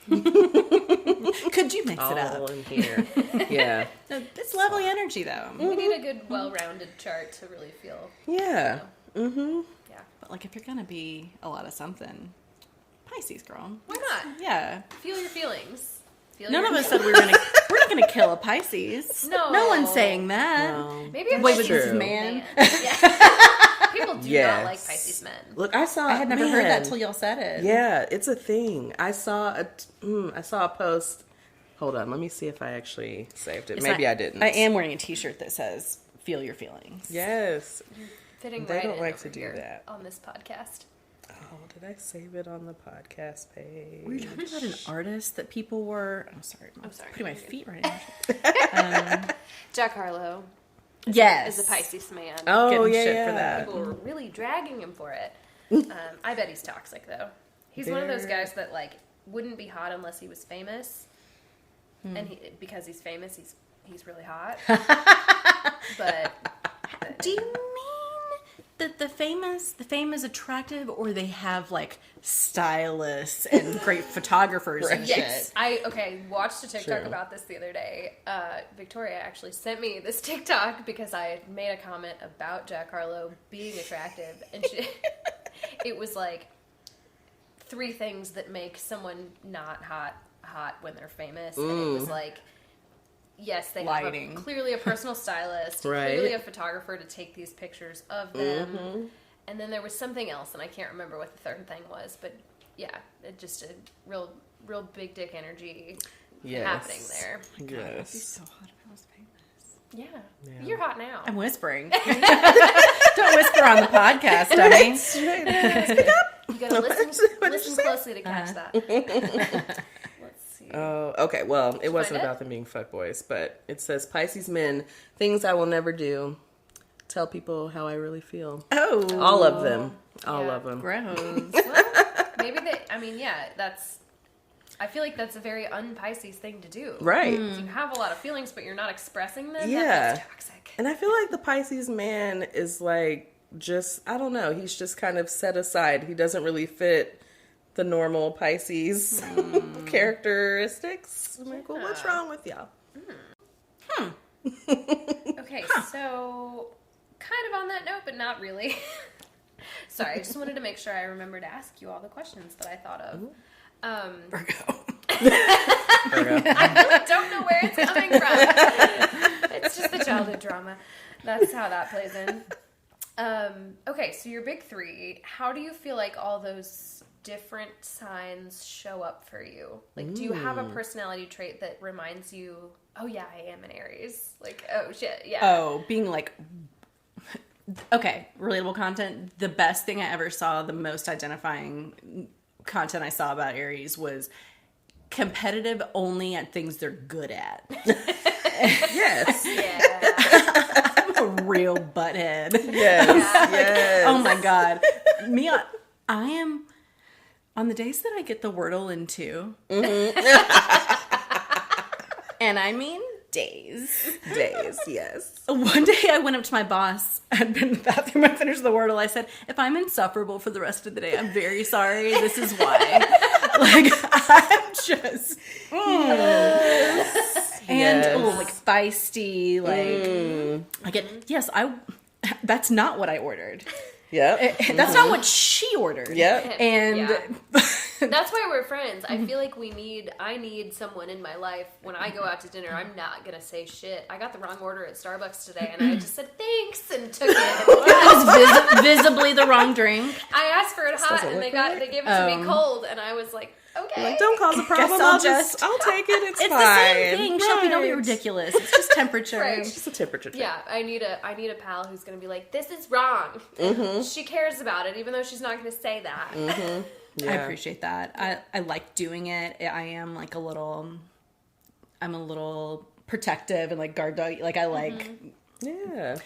Could you mix it All up? in here. Yeah. It's lovely energy though. We need a good, well-rounded chart to really feel. Yeah. Yeah. But like if you're gonna be a lot of something, Pisces girl. Why not? Yeah. Feel your feelings. Feel None your of us feelings. said we're not gonna kill a Pisces. No. No one's saying that. No. Maybe I'm Wait, just was this True. man? Yeah. People do Yes. not like Pisces men. Look, I saw. I had never heard that man. till y'all said it. Yeah, it's a thing. I saw a post. Hold on, let me see if I actually saved it. It's Maybe not- I didn't. I am wearing a T-shirt that says "Feel your feelings." Yes. Fitting They right don't in like over to do here that. on this podcast. Oh, did I save it on the podcast page? Were you talking about an artist that people were? I'm sorry. I'm sorry. putting my feet right now. Jack Harlow Yes. is a Pisces man. Oh, Getting yeah, shit yeah. for that. People were really dragging him for it. I bet he's toxic though. He's one of those Very. guys that like wouldn't be hot unless he was famous, and because he's famous, he's really hot. But Do you mean that the fame is attractive, or they have like stylists and great photographers and yes, shit? I watched a TikTok True. about this the other day. Victoria actually sent me this TikTok because I had made a comment about Jack Harlow being attractive, and it was like 3 things that make someone not hot when they're famous, and it was like. Yes, they Lighting. have clearly a personal stylist, Right. clearly a photographer to take these pictures of them. And then there was something else, and I can't remember what the third thing was, but yeah, it just a real big dick energy. Yes. happening there. Yes. So hot if I was famous. Yeah. You're hot now. I'm whispering. Don't whisper on the podcast, dummy. You gotta listen closely to catch that. Let's see. Oh, okay. Well, it wasn't find it? about them being fuckboys, but it says Pisces men, things I will never do. Tell people how I really feel. Oh. All of them. All Yeah. of them. Gross. Well, maybe I feel like that's a very un-Pisces thing to do. Right. You have a lot of feelings, but you're not expressing them. Yeah. That's toxic. And I feel like the Pisces man is like just, I don't know, he's just kind of set aside. He doesn't really fit the normal Pisces characteristics. I'm like, well, what's wrong with y'all? Okay, so kind of on that note, but not really. Sorry, I just wanted to make sure I remember to ask you all the questions that I thought of. Virgo. I really don't know where it's coming from. It's just the childhood drama. That's how that plays in. Okay, so your big three, how do you feel like all those different signs show up for you? Like, do you have a personality trait that reminds you, oh yeah, I am an Aries? Like, oh shit, yeah. Oh, being like, okay, relatable content. The best thing I ever saw, the most identifying content I saw about Aries was competitive only at things they're good at. Yes. Yeah. I'm a real butthead. Yes. Yes. Oh my God. I am, on the days that I get the Wordle in two, and I mean days. Days, yes. One day I went up to my boss, I'd been in the bathroom, I finished the Wordle, I said, if I'm insufferable for the rest of the day, I'm very sorry, this is why. Like, I'm just, and like feisty, like, I get, that's not what I ordered. Yep. That's not what she ordered. Yep. And That's why we're friends. I feel like I need someone in my life. When I go out to dinner, I'm not going to say shit. I got the wrong order at Starbucks today, and I just said thanks and took it. it was visibly the wrong drink. I asked for it hot, doesn't and look they right. gave it to me cold, and I was like, okay. Like, don't cause a problem. I'll I'll take it. It's It's fine. the same thing. Shelby, don't be Right. ridiculous. It's just temperature. Right. It's just a temperature thing. Yeah, I need a pal who's going to be like, this is wrong. She cares about it, even though she's not going to say that. Yeah. I appreciate that. I like doing it. I am like I'm a little protective and like guard dog. Like I like, Yeah.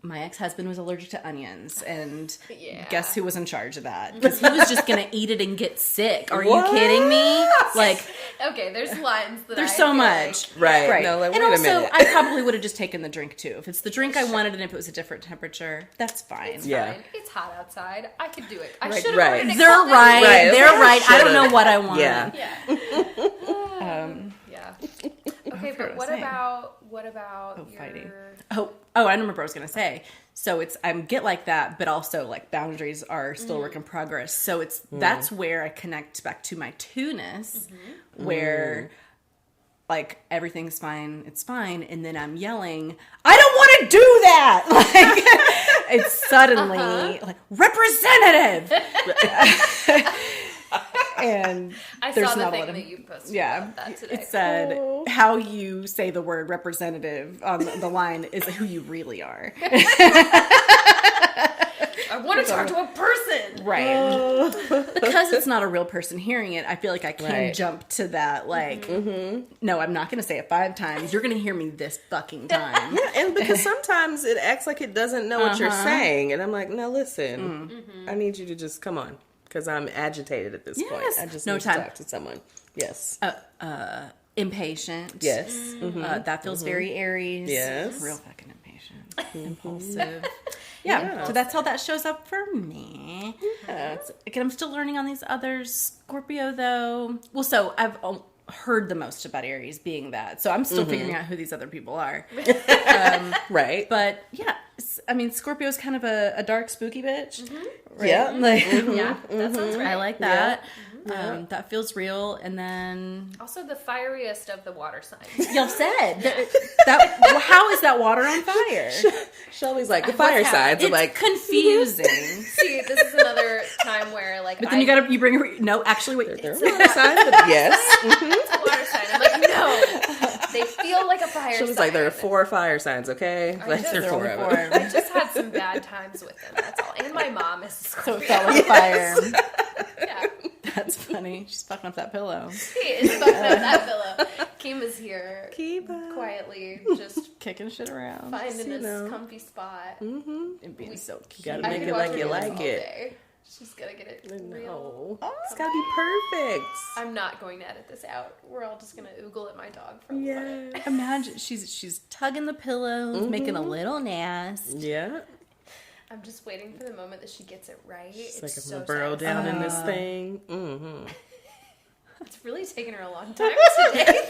my ex-husband was allergic to onions, and Yeah. guess who was in charge of that? Because he was just going to eat it and get sick. Are What? you kidding me? Like, Okay, there's lines that there's I so feel much. Right. No, like, and wait a also, minute. I probably would have just taken the drink too. If it's the drink I wanted and if it was a different temperature, that's fine. It's Yeah. fine. It's hot outside. I could do it. I Right, should have right. ordered it They're cold right. Right. They're right. I don't Should've. know what I want. Yeah. Yeah. Yeah. Okay, forgot but what I was saying. what about your Fighting. Oh, I remember what I was going to say. So it's, I get like that, but also like boundaries are still a work in progress. So that's where I connect back to my two-ness, where like everything's fine, it's fine. And then I'm yelling, I don't want to do that. Like it's suddenly like representative. And I there's saw the not a thing lot of, that you posted yeah, about that today. it said how you say the word representative on the line is who you really are. I want to talk to a person. Right. Because it's not a real person hearing it, I feel like I can Right. jump to that, like, no, I'm not going to say it 5 times. You're going to hear me this fucking time. Yeah, and because sometimes it acts like it doesn't know what you're saying, and I'm like, no, listen, I need you to just come on, because I'm agitated at this point. Yes. I just No need time. to talk to someone. Yes. Impatient. Yes. That feels very Aries. Yes. Real fucking impatient. Impulsive. Yeah. So that's how that shows up for me. Yeah. Again, I'm still learning on these others. Scorpio, though. Well, so I've heard the most about Aries being that. So I'm still figuring out who these other people are. Right. But yeah, I mean, Scorpio's kind of a dark, spooky bitch. Right? Yeah. Like, Yeah, that sounds right. I like that. That feels real. And then Also, the fieriest of the water signs. y'all said that how is that water on fire? Shelby's like, the fire sides are It's like, confusing. See, this is another time where, like, But then you bring her. No, actually, wait. they're water signs, but yes. it's a water sign. I'm like, fire She was like, there are sign. 4 fire signs, okay? Like, just- there are 4 of Four. them. I just had some bad times with them, that's all. And my mom is a So Scorpio. it felt like fire. Yeah. That's funny. She's fucking up that pillow. He is fucking up that pillow. Kima's here Kiba. quietly, just Kicking shit around. finding you his know. comfy spot. Mm-hmm. And being so cute. Gotta I make could it watch like her you do this like all it. day. She's gonna get it real. No. It's gotta be perfect. I'm not going to edit this out. We're all just gonna oogle at my dog for a little bit. Yeah. Imagine she's tugging the pillows, making a little nest. Yeah. I'm just waiting for the moment that she gets it right. It's It's like I'm so gonna burrow satisfying. down in this thing. Mm-hmm. It's really taken her a long time today.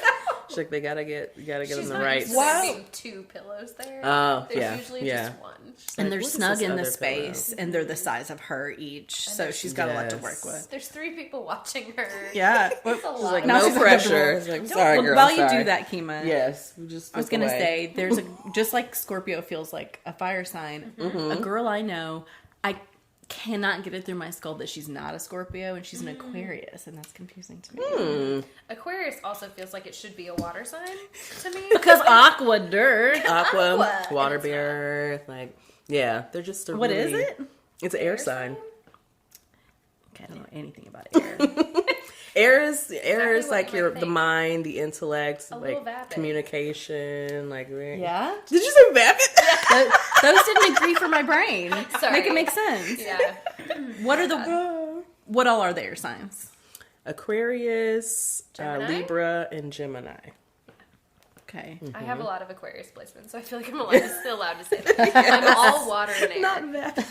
She's like, you gotta get them She's the not right. used to there being 2 pillows there. Oh, There's yeah, usually yeah. just one. And Like, they're what is snug this in the other space, and they're the size of her each, so there's- she's got a lot to Yes. work with. There's 3 people watching her. Yeah. It's a lot. She's like, Now no she's pressure. uncomfortable. It's like, sorry, Well, girl. while you sorry. do that, Kima. Yes. we just I was look gonna away. say there's a just like Scorpio feels like a fire sign. A girl I know, I cannot get it through my skull that she's not a Scorpio and she's an Aquarius, and that's confusing to me. Aquarius also feels like it should be a water sign to me. Because aqua dirt. Aqua, Aqua, water and it's bear, like, yeah, they're just a What is really- it? It's an air sign. Okay, I don't know anything about air. Air is what like you might the think. mind, the intellect, A little like vapid. communication, like Yeah? Did you say vapid? Those didn't agree for my brain. Sorry. Make it make sense. Yeah. What all are their signs? Aquarius, Gemini? Libra, and Gemini. Okay. I have a lot of Aquarius placements, so I feel like I'm still allowed to say that. I'm all water and air. Not vapid.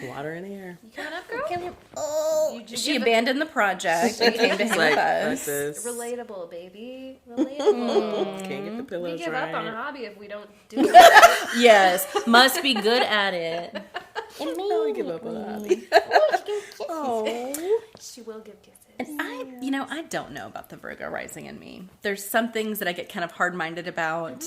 Water and air. You coming up, girl? Oh, You she give abandoned the project and came to hang Like with us. this. Relatable, baby. Relatable. Can't get the pillows We give up on a right. hobby if we don't do it. Right. Yes, must be good at it. Oh, we give up on the hobby. Oh. She will give kisses. And I don't know about the Virgo rising in me. There's some things that I get kind of hard-minded about,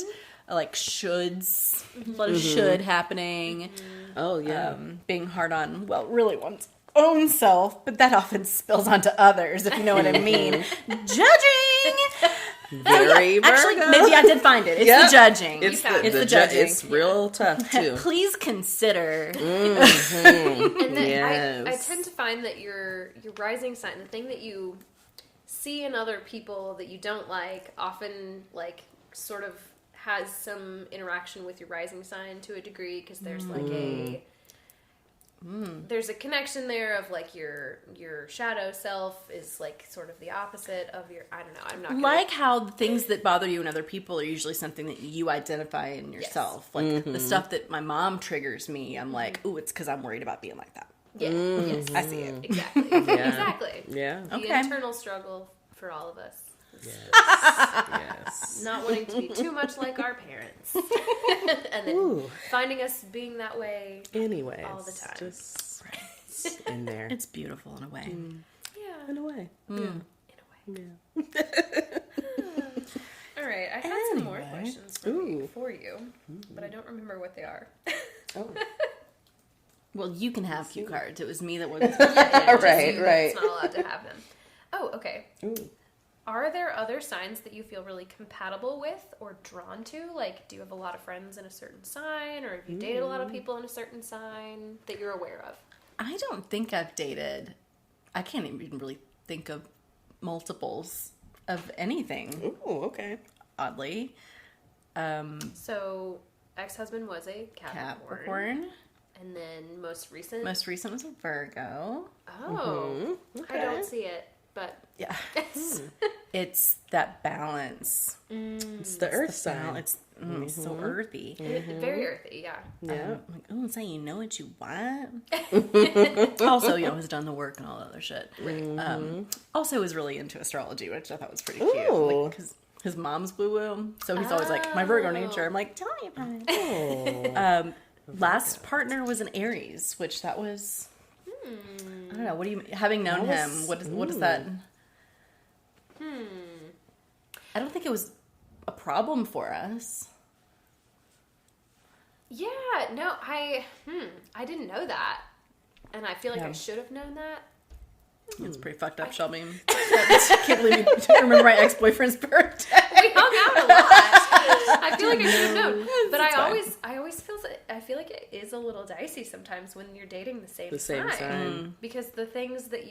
like shoulds, a lot of should happening, Oh yeah. being hard on, well, really one's own self, but that often spills onto others, if you know what I mean. Judging! Very Virgo. Actually, maybe I did find it. It's Yep. the judging. It's found the, it. It's the ju- judging. It's real tough too. Please consider. And then Yes. I tend to find that your rising sign, the thing that you see in other people that you don't like, often like sort of has some interaction with your rising sign to a degree, because there's like there's a connection there of like your shadow self is like sort of the opposite of your, I don't know, I'm not gonna, Like how the things that bother you in other people are usually something that you identify in yourself. Like the stuff that my mom triggers me, I'm like, ooh, it's because I'm worried about being like that. yeah, yes, I see it. exactly, Yeah. exactly. Yeah. The Okay. internal struggle for all of us. Yes. Not wanting to be too much like our parents. And then Ooh. finding us being that way. Anyways, All the time. just it's in there. It's beautiful in a way. Yeah. in a way. In a way. Yeah. All right. I had some more questions Ooh. for you, but I don't remember what they are. Oh. Well, you can have cue cards. It was me that wasn't. Just Right, you right. that's not allowed to have them. Oh, okay. Ooh. Are there other signs that you feel really compatible with or drawn to? Like, do you have a lot of friends in a certain sign, or have you dated a lot of people in a certain sign that you're aware of? I don't think I've dated. I can't even really think of multiples of anything. Ooh, okay. Oddly, So, ex-husband was a Capricorn. Capricorn. And then most recent? Most recent was a Virgo. Oh, Okay. I don't see it, but Yeah, it's that balance. It's the earth sign. It's so earthy. very earthy, yeah. Yeah. Like, oh, say you know what you want. Also, has done the work and all that other shit. Also, was really into astrology, which I thought was pretty cute. Ooh. Like, his mom's woo woo, so he's always like, my Virgo nature. I'm like, tell me about it. Last partner was an Aries, which that was. I don't know. What do you having known That was- him? What is that? I don't think it was a problem for us. Yeah, no, I didn't know that. And I feel like I Yeah. should have known that. It's pretty fucked up, Shelby. I can't believe you didn't remember my ex-boyfriend's birthday. We hung out a lot. I feel like I should have known. But I always feel like it is a little dicey sometimes when you're dating the same sign. Because the things that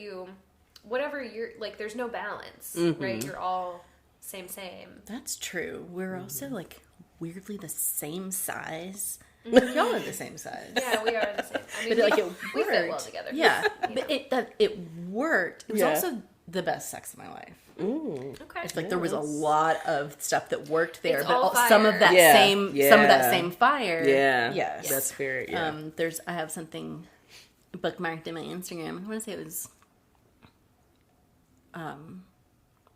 whatever you're, like, there's no balance, right? You're all same. That's true. We're also, like, weirdly the same size. Y'all are the same size. Yeah, we are the same. I mean, but we fit well together. Yeah, but it worked. It was also the best sex of my life. Ooh. Okay. It's like there was a lot of stuff that worked there, It's but all fire. some of that same fire. Yeah. Yes. That's fair. Yeah. I have something bookmarked in my Instagram. I want to say it was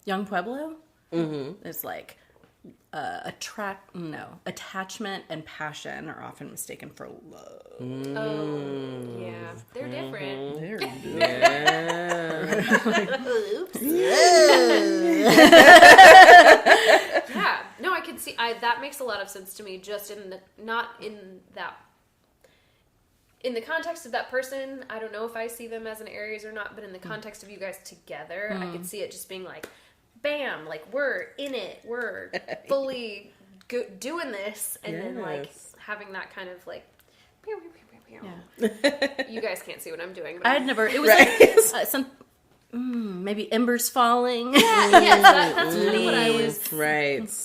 Young Pueblo. It's like attachment and passion are often mistaken for love. Oh, yeah. They're different. They're Yeah. No, I can see. That makes a lot of sense to me. Just not in the context of that person. I don't know if I see them as an Aries or not, but in the context of you guys together, I could see it just being like, bam, like we're in it, we're fully doing this, and then like having that kind of like. Pew, pew, pew, pew, pew. You guys can't see what I'm doing. But I had never. It was like some. Maybe embers falling. Yes, that's really what I was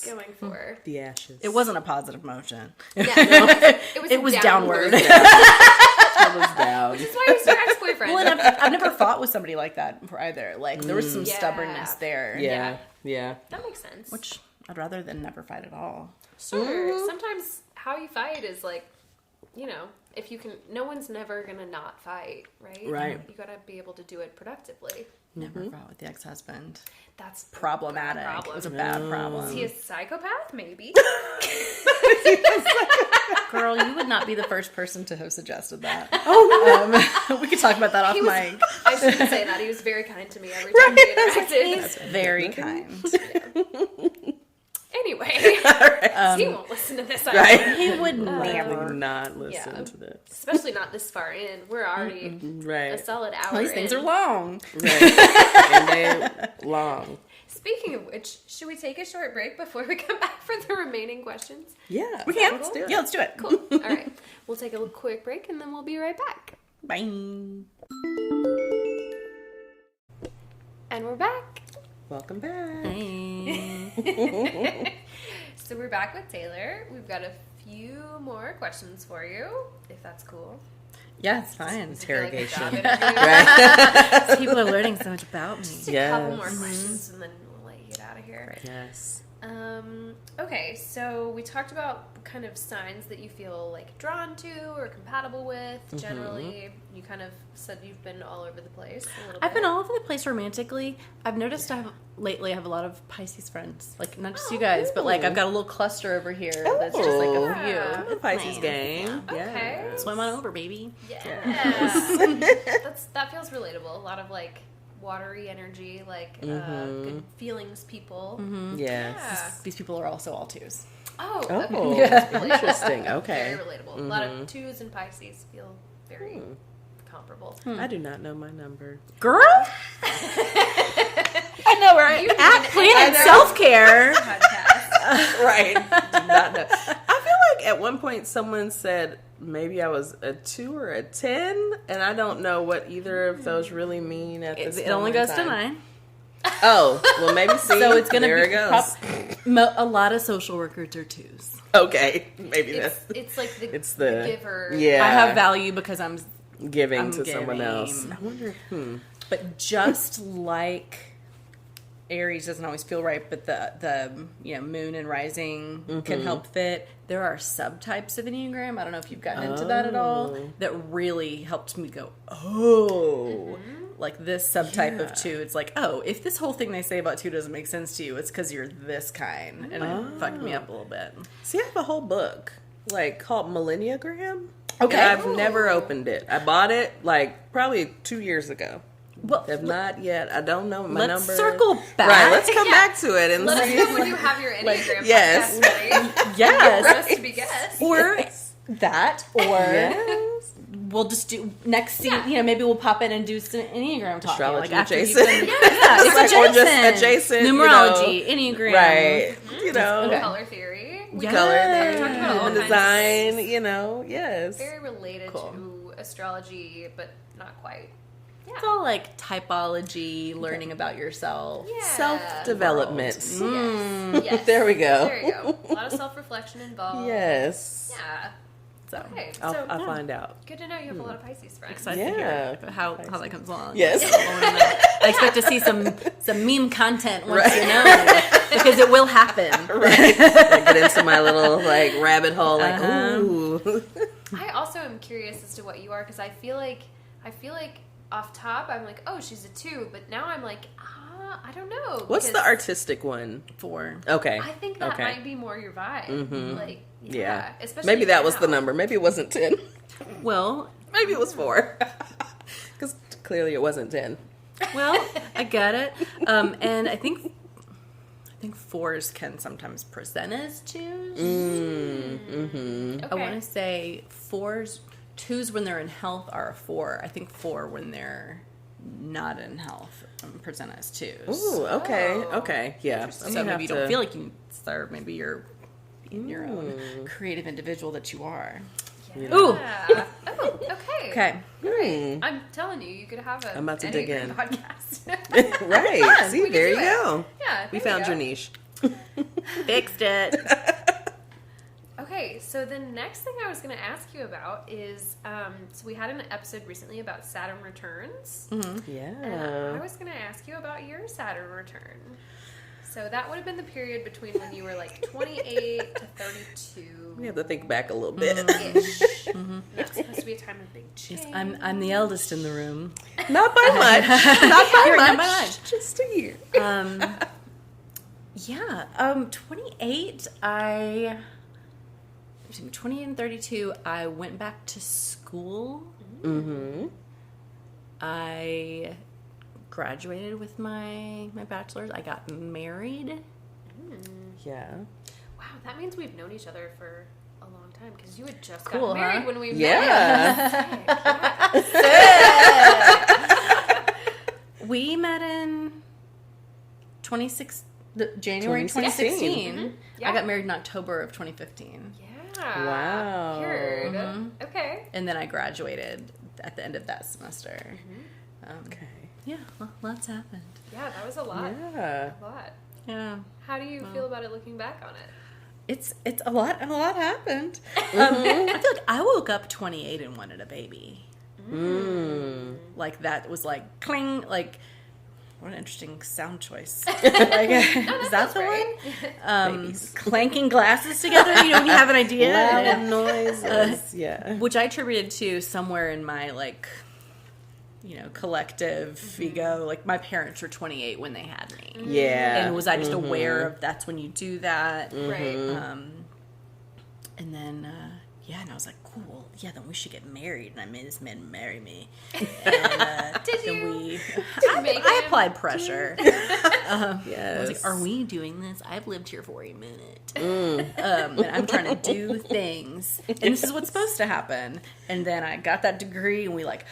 going for. The ashes. It wasn't a positive motion. Yeah, it was downward. It was down. That's why he's your ex-boyfriend. Well, and I've never fought with somebody like that before either. Like there was some stubbornness there. Yeah. That makes sense. Which I'd rather than never fight at all. Sure. Sometimes how you fight is like, you know, if you can, no one's never gonna not fight, right? Right. You gotta be able to do it productively. Never fought with the ex-husband. That's Problematic. a problem. It was a bad problem. Is he a psychopath? Maybe. Girl, you would not be the first person to have suggested that. Oh, we could talk about that off mic. I shouldn't say that. He was very kind to me every time we interacted. That's very kind. Anyway, he won't listen to this. Right. He would Probably never. not listen to this. Especially not this far in. We're already a solid hour. These things in. are long. Right. And they long. Speaking of which, should we take a short break before we come back for the remaining questions? Yeah. We can. Let's do it. Yeah, let's do it. Cool. All right. We'll take a quick break and then we'll be right back. Bye. And we're back. Welcome back. Hey. So we're back with Taylor. We've got a few more questions for you, if that's cool. Yeah, it's fine. Interrogation. Like a job interview. Right. People are learning so much about me. Just a couple more questions and then we'll let you get out of here. Yes. Okay, so we talked about kind of signs that you feel like drawn to or compatible with. Generally, you kind of said you've been all over the place a little bit. I've been all over the place romantically. I've noticed lately I have a lot of Pisces friends. Like, not just you guys, but like I've got a little cluster over here that's just like a few. Come on, Pisces gang. Okay. Yeah. Swim on over, baby. Yes. That feels relatable. A lot of like watery energy, like good feelings people. Yes. Yeah. These people are also all twos. Oh, Oh, okay. interesting. Okay. Very relatable. A lot of twos and Pisces feel very comparable. I do not know my number. Girl? I know where I'm at. Planet self-care. Podcast. Right. Do not know. I feel like at one point someone said maybe I was a 2 or a 10, and I don't know what either of those really mean at this It only moment goes in to time. 9. Oh, well, maybe see. So it's going to there be it goes. a lot of social workers are 2s. Okay, maybe It's like the the giver. Yeah, I have value because I'm giving to someone else. I wonder. But just like Aries doesn't always feel right, but the moon and rising can help fit. There are subtypes of Enneagram. I don't know if you've gotten into that at all. That really helped me go, like this subtype of 2. It's like, if this whole thing they say about 2 doesn't make sense to you, it's because you're this kind, and it fucked me up a little bit. See, I have a whole book called Millenniagram. Okay. And I've never opened it. I bought it probably 2 years ago. Well, Have not yet. I don't know my let's number. circle back. Right, let's come back to it and Let us see. know when you have your Enneagram yes. podcast ready. Yes. For us to be guests. Or that, or Yes. we'll just do next scene. Yeah. You know, maybe we'll pop in and do some Enneagram talk. Astrology after you've adjacent. done- Yeah, it's Or just adjacent, numerology, Enneagram, Right. You know. Okay. Color theory. We Yes. Color we talked about all theory, kinds of design, things. you know, yes. Very related Cool. to astrology, but not quite. Yeah. It's all like typology, learning about yourself. Yeah. Self-development. Yes. There we go. There you go. A lot of self-reflection involved. Yes. Yeah. So Okay. I'll find out. Good to know you have a lot of Pisces friends. excited to Yeah. hear how that comes along. Yes. I expect to see some meme content once you know, because it will happen. Right. I get into my little like rabbit hole, like ooh. I also am curious as to what you are because I feel like off top I'm like, oh, she's a 2, but now I'm like, I don't know. What's the because artistic one? 4. Okay. I think that okay. might be more your vibe. Mhm. Like, Yeah. especially Maybe that was now. the number. Maybe it wasn't 10. Well, Maybe it was 4. Because clearly it wasn't 10. well, I get it. And I think 4s can sometimes present as 2s. Mm-hmm. Okay. I want to say 2s when they're in health are a 4. I think 4 when they're not in health present as 2s. Ooh, okay. Oh. Okay. Yeah. So maybe you don't feel like you serve. Maybe you're being your own creative individual that you are. Yeah. Ooh. Oh, okay. Okay. I'm telling you, you could have a I'm about to dig Enneagram in. podcast. Right. See, We can there do you it. go. Yeah, We there found you your go. niche. Fixed it. Okay, so the next thing I was going to ask you about is, so we had an episode recently about Saturn returns, and Yeah. I was going to ask you about your Saturn return. So that would have been the period between when you were like 28 to 32. We have to think back a little bit. Ish. That's supposed to be a time of big change. I'm the eldest in the room. Not by much. Not by You're much. not by much. Just a year. 28, between 28 and 32, I went back to school. Mm-hmm. I graduated with my bachelor's. I got married. Yeah. Wow, that means we've known each other for a long time because you had just Cool, got married huh? when we Yeah. met. Yeah. We met in January 2016. Mhm. Yeah. I got married in October of 2015. Yeah. Wow. Heard. Mhm. Okay. And then I graduated at the end of that semester. Okay. Yeah, lots happened. Yeah, that was a lot. Yeah. A lot. Yeah. How do you feel about it looking back on it? It's a lot happened. I feel like I woke up 28 and wanted a baby. Mm. Like that was like cling, like what an interesting sound choice. Like, is that the right. one? Babies. Clanking glasses together, you know, when you have an idea. Loud noises. Yeah. Which I attributed to somewhere in my like, you know, collective ego. Like my parents were 28 when they had me. Yeah. And was I just aware of that's when you do that? Right. And then, and I was like, cool, yeah, then we should get married. And I made this man marry me. And, Did then you? I applied pressure. I Yes. was like, are we doing this? I've lived here for a minute. And I'm trying to do things. And this is what's supposed to happen. And then I got that degree and we like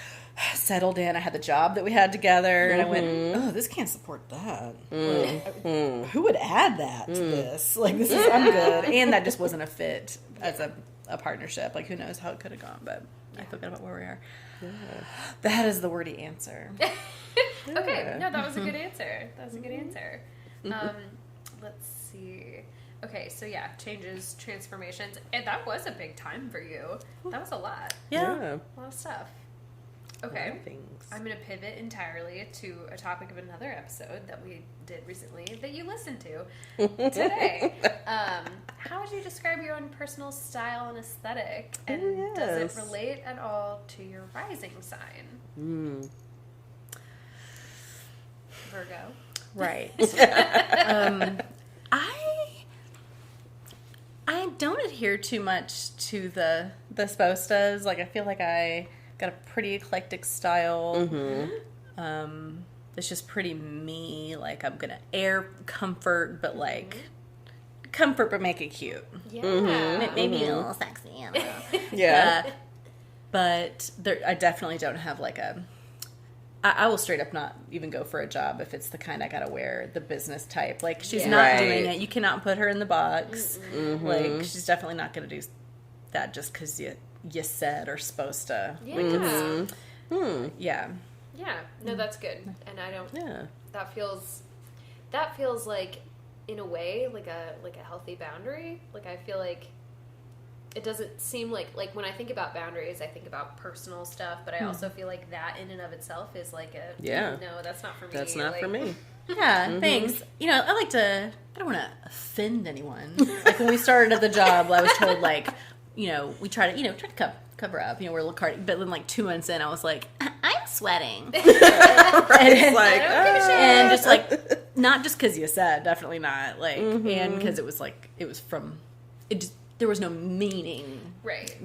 settled in. I had the job that we had together. And I went, oh, this can't support that. Like, who would add that to this? Like, this is, I'm good. And that just wasn't a fit as a partnership. Like, who knows how it could have gone. But I feel good about where we are. That is the wordy answer. Okay, no, that was a good answer. That was a good answer. Let's see. Okay, so yeah, changes, transformations, and that was a big time for you. That was a lot. Yeah. A lot of stuff. A lot Okay, of things. I'm going to pivot entirely to a topic of another episode that we did recently that you listened to today. How would you describe your own personal style and aesthetic? And does it Yes. relate at all to your rising sign? Virgo. Right. I don't adhere too much to the spostas. Like I feel like I got a pretty eclectic style. It's just pretty me. Like I'm gonna air comfort, but like comfort, but make it cute. Yeah. Maybe a little sexy. I don't know. Yeah. But I definitely don't have like a... I will straight up not even go for a job if it's the kind I gotta wear, the business type. Like, she's not doing it. You cannot put her in the box. Mm-hmm. Like, she's definitely not gonna do that just because you said or supposed to. Yeah. Like, yeah. Yeah. No, that's good. And I don't... Yeah. That feels like, in a way, like a healthy boundary. Like, I feel like it doesn't seem like when I think about boundaries, I think about personal stuff, but I also feel like that in and of itself is like no, that's not for me. That's not for me. Yeah, thanks. You know, I don't want to offend anyone. Like, when we started at the job, I was told, like, you know, we try to cover up. You know, we're a little but then, like, 2 months in, I was like, I'm sweating. And just, like, not just because you said, definitely not. Like, and because it was, like, there was no meaning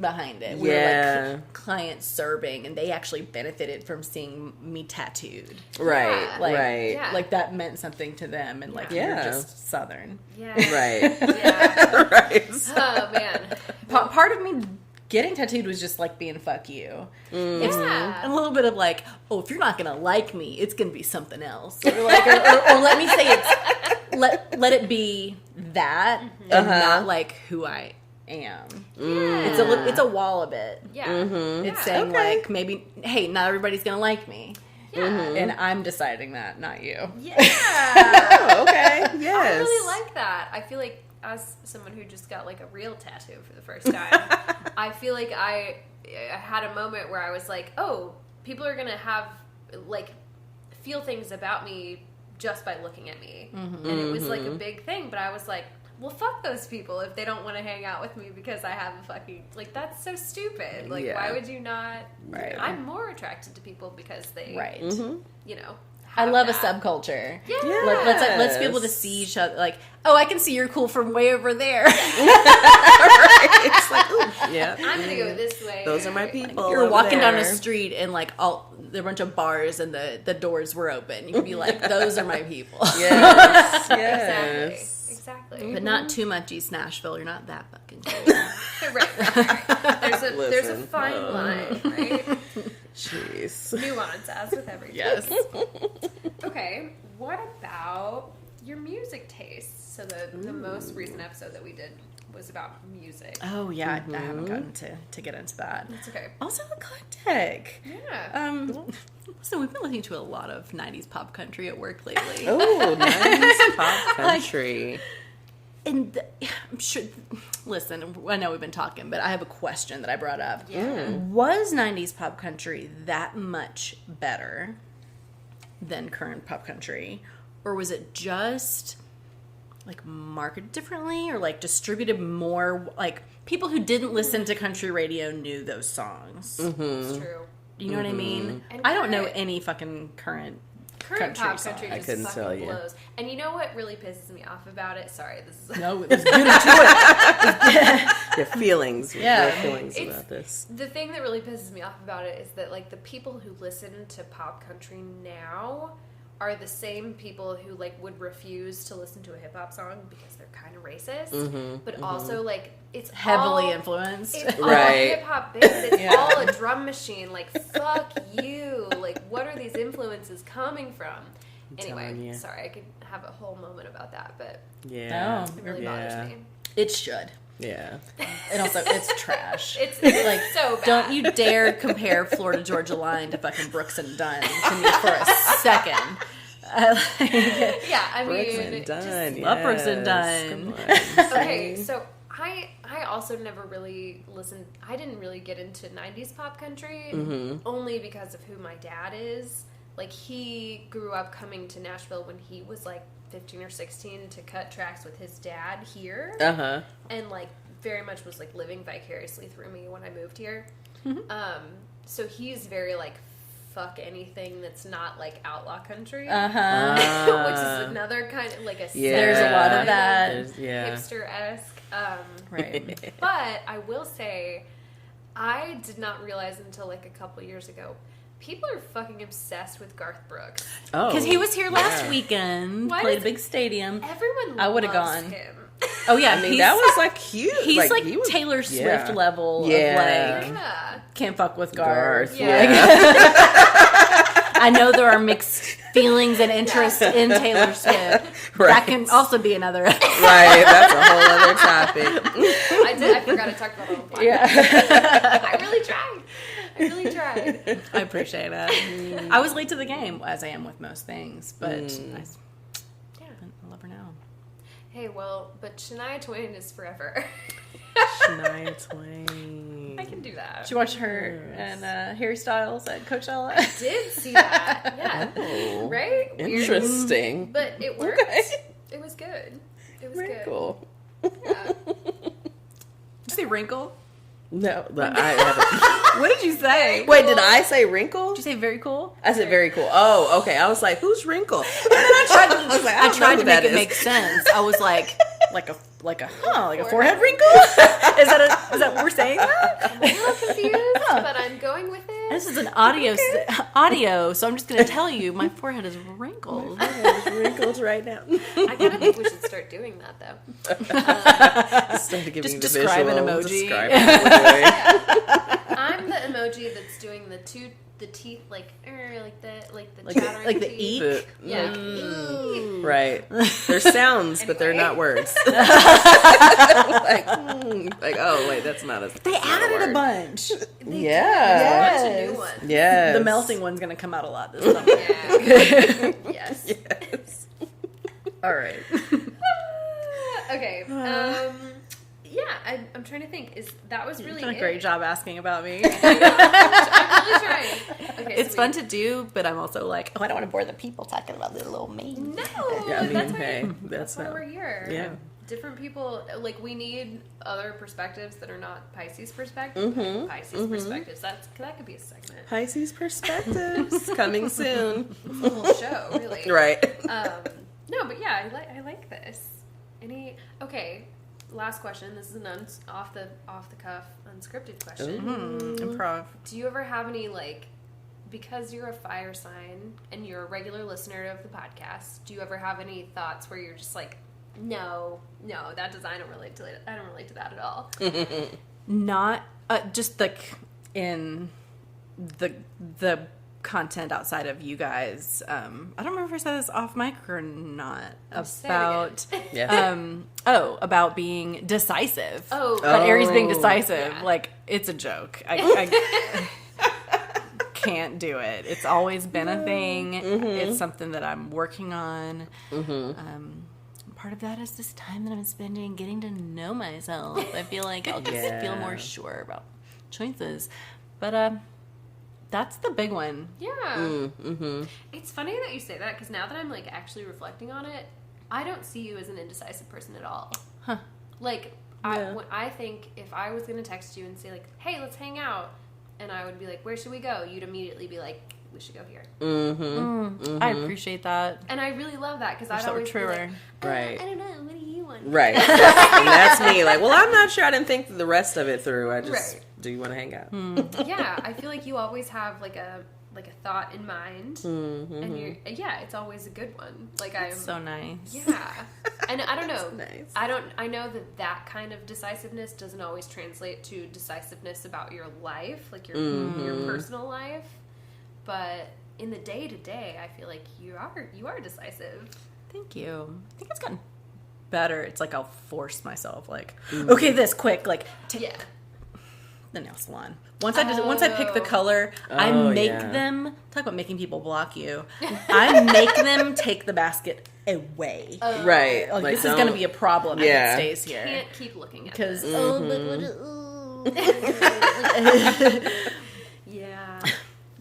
behind it. We were like clients serving, and they actually benefited from seeing me tattooed. Right, like, like that meant something to them, and like you're just Southern. Yeah. Right. Yeah. Right. Oh man. Part of me getting tattooed was just like being fuck you. Yeah. And a little bit of like, oh, if you're not gonna like me, it's gonna be something else. Or like, or let me say let it be that, and not like who I am. It's a wall of it. Yeah. It's saying like, maybe, hey, not everybody's gonna like me. Yeah. And I'm deciding that, not you. Yeah. Oh, okay. Yes. I really like that. I feel like, as someone who just got like a real tattoo for the first time, I feel like I had a moment where I was like, oh, people are gonna have like feel things about me just by looking at me. And it was like a big thing, but I was like, well, fuck those people if they don't want to hang out with me because I have a fucking... Like, that's so stupid. Like, why would you not... Right. I'm more attracted to people because they, you know, I love that. a subculture. Yeah. Let's be able to see each other. Like, oh, I can see you're cool from way over there. Right. It's like, ooh, yeah. I'm going to go this way. Those are my people. Like, you're over walking there. down a street and like there are a bunch of bars and the doors were open. You can be like, those are my people. Yes. Yes. Exactly. But not too much East Nashville. You're not that fucking cool. right. There's a fine line, right? Jeez. Nuance, as with everything. Yes. Okay, what about your music tastes? So the most recent episode that we did was about music. Oh yeah, I haven't gotten to get into that. That's okay. Also eclectic. Yeah. So we've been listening to a lot of 90s pop country at work lately. Oh, nice pop country. And I'm sure, listen, I know we've been talking, but I have a question that I brought up. Yeah. Was 90s pop country that much better than current pop country? Or was it just like marketed differently or like distributed more? Like people who didn't listen to country radio knew those songs. It's true. You know what I mean? And I don't know any fucking current country pop song. country I just couldn't fucking tell you. blows. And you know what really pisses me off about it? Sorry, this is... No, it was good into it. Your feelings. Yeah. Your feelings It's- about this. The thing that really pisses me off about it is that, like, the people who listen to pop country now are the same people who, like, would refuse to listen to a hip-hop song because they're kind of racist. But also, like, it's Heavily all... influenced. It's all Right. hip-hop based. It's all a drum machine. Like, fuck you. Like, what are these influences coming from? telling Anyway, you. sorry, I could have a whole moment about that, but Yeah. Oh. it really Yeah. bothers me. It should. Yeah. And also, it's trash. It's like, so bad. don't you dare compare Florida Georgia Line to fucking Brooks and Dunn to me for a second. Yeah, I Brooks mean, and Dunn. just- Love Brooks and yes. Dunn. Come on. Okay, so I also never really listened. I didn't really get into 90s pop country only because of who my dad is. Like, he grew up coming to Nashville when he was like 15 or 16 to cut tracks with his dad here. Uh-huh. And like very much was like living vicariously through me when I moved here. So he's very like fuck anything that's not like outlaw country. Which is another kind of like a There's a lot of that. hipster-esque. Right. But I will say, I did not realize until like a couple years ago, people are fucking obsessed with Garth Brooks. Oh. Because he was here last weekend, Why played does- a big stadium. Everyone I would've loves gone. him. Oh yeah, I mean, that was like huge. He's like he was, Taylor Swift level of like Yeah. can't fuck with Garth. Yeah. I know there are mixed feelings and interests in Taylor Swift. Right. That can also be another. Right, that's a whole other topic. I forgot to talk about it on the podcast. Yeah. I really tried. I appreciate it. I was late to the game, as I am with most things, but I love her now. Hey, well, but Shania Twain is forever. Shania Twain. I can do that. Did you watch her and Harry Styles at Coachella? I did see that. Yeah. Oh, Right? Weird. interesting. But it worked. Okay. It was good. It was Very good. cool. Yeah. Did you say wrinkle? No, I haven't. What did you say? Wait, did I say wrinkle? Did you say very cool? I said very cool. Oh, okay. I was like, who's wrinkle? And then I tried to, I was like, I tried to make it make sense. I was like a forehead wrinkle? Is that what we're saying? I'm a little confused, but I'm going with it. This is an audio, so I'm just going to tell you my forehead is wrinkled. Wrinkles right now. I kind of think we should start doing that, though. Started giving Just the describe visual, an emoji. describe what we're doing. I'm the emoji that's doing the teeth like the Like chattering like the teeth. eek. Yeah. Right. They're sounds, but they're Anyway. not words. like, oh, wait, that's not a They added a bunch. Yeah. There's a bunch of new ones. Yes. The melting one's going to come out a lot this summer. Yeah. Yes. Yes. All right. Okay. Yeah, I'm trying to think. That was really You've done a it. great job asking about me. I'm really trying. Okay, It's so fun to do, but I'm also like, oh, I don't want to bore the people talking about little me. No, Yeah, I mean, that's why, hey, that's why how. we're here. Yeah. Different people, like, we need other perspectives that are not Pisces perspectives. Pisces perspectives. That could be a segment. Pisces perspectives coming soon. It's a whole show, really. Right. No, but yeah, I like this. Okay. Last question. This is an off the cuff, unscripted question. Improv. Do you ever have any, like, because you're a fire sign and you're a regular listener of the podcast, do you ever have any thoughts where you're just like, no, that does, I don't relate to that at all? Not just like in the content outside of you guys. I don't remember if I said this off mic or not. About Yes. about being decisive. Oh. About Aries being decisive. Yeah. Like, it's a joke. I can't do it. It's always been a thing. It's something that I'm working on. Part of that is this time that I'm spending getting to know myself. I feel like I'll just feel more sure about choices. But that's the big one. Yeah. It's funny that you say that, because now that I'm, like, actually reflecting on it, I don't see you as an indecisive person at all. Huh. Like, I think if I was going to text you and say, like, hey, let's hang out, and I would be like, where should we go? You'd immediately be like, we should go here. I appreciate that. And I really love that, because I'd that were always be like, truer. Right. I don't know, what do you want? Right. And that's me. Like, well, I'm not sure. I didn't think the rest of it through. I just, Right. do you want to hang out? Yeah, I feel like you always have, like a thought in mind, and it's always a good one. Like, I'm So nice. Yeah. And I don't know. Nice. I know that kind of decisiveness doesn't always translate to decisiveness about your life, like your personal life. But in the day to day, I feel like you are decisive. Thank you. I think it's gotten better. It's like I'll force myself, like, okay, this quick, like, Yeah. the nail salon. Once I pick the color, I make them talk about making people block you. I make them take the basket away. Right. Like, Like, this is going to be a problem if it Yeah. stays here. Can't keep looking at Because Yeah.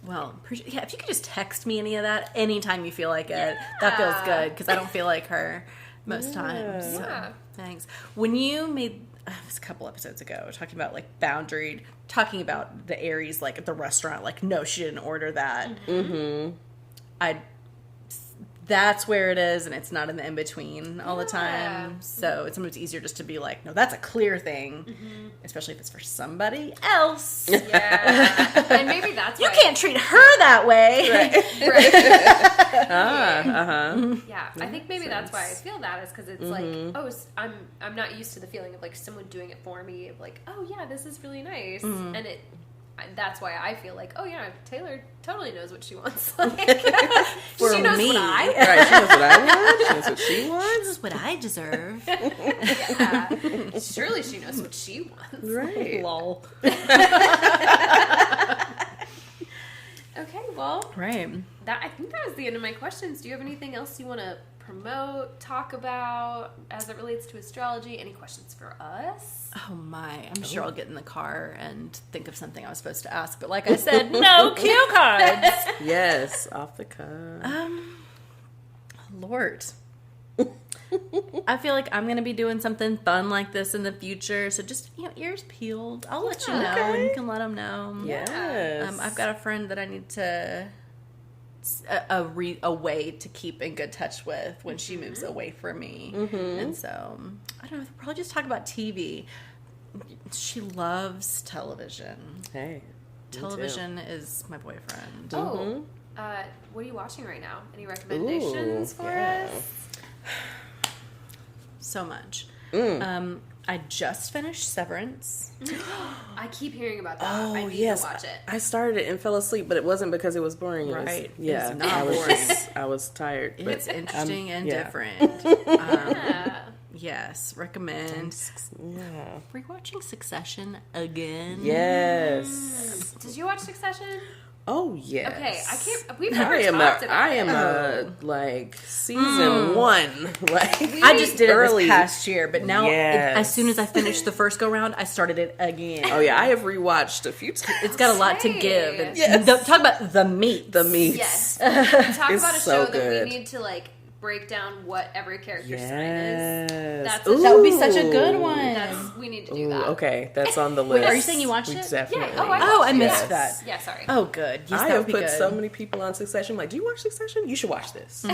well, if you could just text me any of that anytime you feel like it, that feels good, because I don't feel like her most times. So, Yeah. thanks. When you made, it was a couple episodes ago, talking about, like, talking about the Aries, like, at the restaurant, like, no, she didn't order that. that's where it is, and it's not in the in-between all the time. So it's sometimes easier just to be like, no, that's a clear thing, especially if it's for somebody else. Yeah. And maybe that's You why can't treat her that way. right. Yeah, I think maybe that's why I feel that is because it's like, oh, I'm not used to the feeling of like someone doing it for me, of like, oh yeah, this is really nice, and that's why I feel like, oh yeah, Taylor totally knows what she wants. Like, For she knows me. what I want. Right, she knows what I want. She knows what she wants. This is what I deserve. Yeah. Surely she knows what she wants. Right. Lol. Okay, well, Right. I think that was the end of my questions. Do you have anything else you want to promote, talk about as it relates to astrology? Any questions for us? Oh my, I'm sure I'll get in the car and think of something I was supposed to ask, but like I said, no cue cards. Yes, off the cuff. Lord. I feel like I'm going to be doing something fun like this in the future, so just, ears peeled. I'll let you know, and you can let them know. Yes. I've got a friend that I need to a way to keep in good touch with when she moves away from me. And so I don't know, probably just talk about TV. She loves television. Hey. Television is my boyfriend. Oh, what are you watching right now? Any recommendations for us? So much. I just finished Severance. I keep hearing about that. Oh, I need yes. to watch it. I started it and fell asleep, but it wasn't because it was boring. Right. Yeah. It's not I was boring. I was tired. But It's interesting and yeah. different. Yeah. Yes, recommend. Yeah. Rewatching Succession again. Yes. Did you watch Succession? Oh, yes. Okay, I can't. We've never I am talked about it. like season 1. Like I just did it early. this past year, but now Yes. as soon as I finished the first go round, I started it again. Oh yeah, I have rewatched a few times. It's got a lot to Hey. give. And Yes. talk about the meat. The meats. Yes. Talk It's about a so show good. that we need to like break down what every character sign is. Yes. That's Ooh. a That would be such a good one. We need to do Ooh, that. okay, that's on the list. Wait, are you saying you watched We it? Definitely. Yeah. Oh, I missed Yes. that. Yeah, sorry. Oh, good. Yes, I that have would be put good. so many people on Succession. Like, do you watch Succession? You should watch this.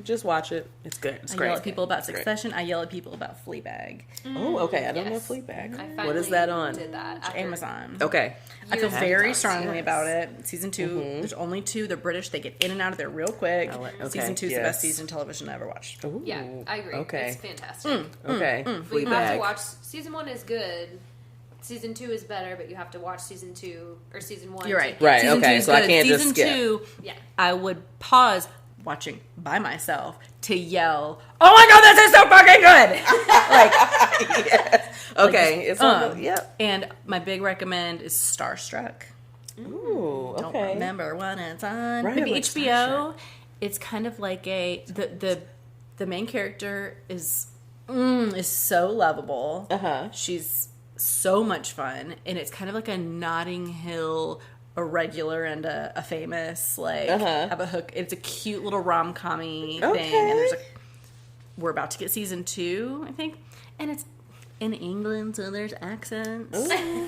Just watch it. It's good. It's I great. yell at people about It's great. Succession. I yell at people about Fleabag. Oh, okay. I don't know Yes. Fleabag. I What is finally that on? Did that after Amazon. Okay. I feel years very of strongly yes. about it. Season 2, there's only 2. They're British. They get in and out of there real quick. Okay, Season 2 is the best yes. season of television I ever watched. Ooh, Yeah, I agree. Okay. It's fantastic. Okay. But you have to Fleabag. watch. Season 1 is good. Season 2 is better, but you have to watch season 2 or season 1. You're right. Right, Season okay, 2 is so I good. can't just Season skip. 2, Yeah. I would pause watching by myself to yell, "Oh my god, this is so fucking good!" Yes. Okay. It's on the, yep. And my big recommend is Starstruck. Ooh, Don't okay. remember when it's on. Right, Maybe like HBO. It's kind of like the main character is so lovable. She's so much fun, and it's kind of like a Notting Hill, a regular and a famous, like have a hook. It's a cute little rom-com-y thing, and there's we're about to get season 2, I think, and it's in England, so there's accents. Yeah,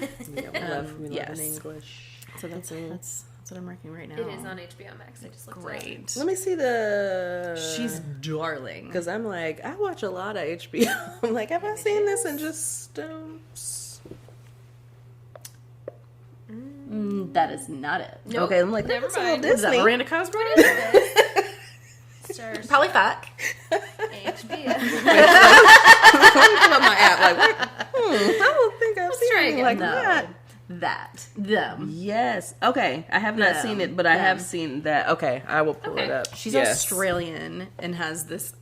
we love yes. in English. So that's what I'm working right now. It is on HBO Max. I just looked it up. Great. Let me see the. She's darling. Because I'm like, I watch a lot of HBO. I'm like, have I seen this and just. That is not it. Nope. Okay, I'm like, Never that's a little mind. Is that Disney. Miranda Cosgrove? Stars. Probably fuck. HBO. Pull up my app, like, what? I don't think I've try seen again. like No. that. Them. Yes. Okay. I have not Them. seen it, but I have Them. seen that. Okay. I will pull it Okay. up. She's Yes. Australian and has this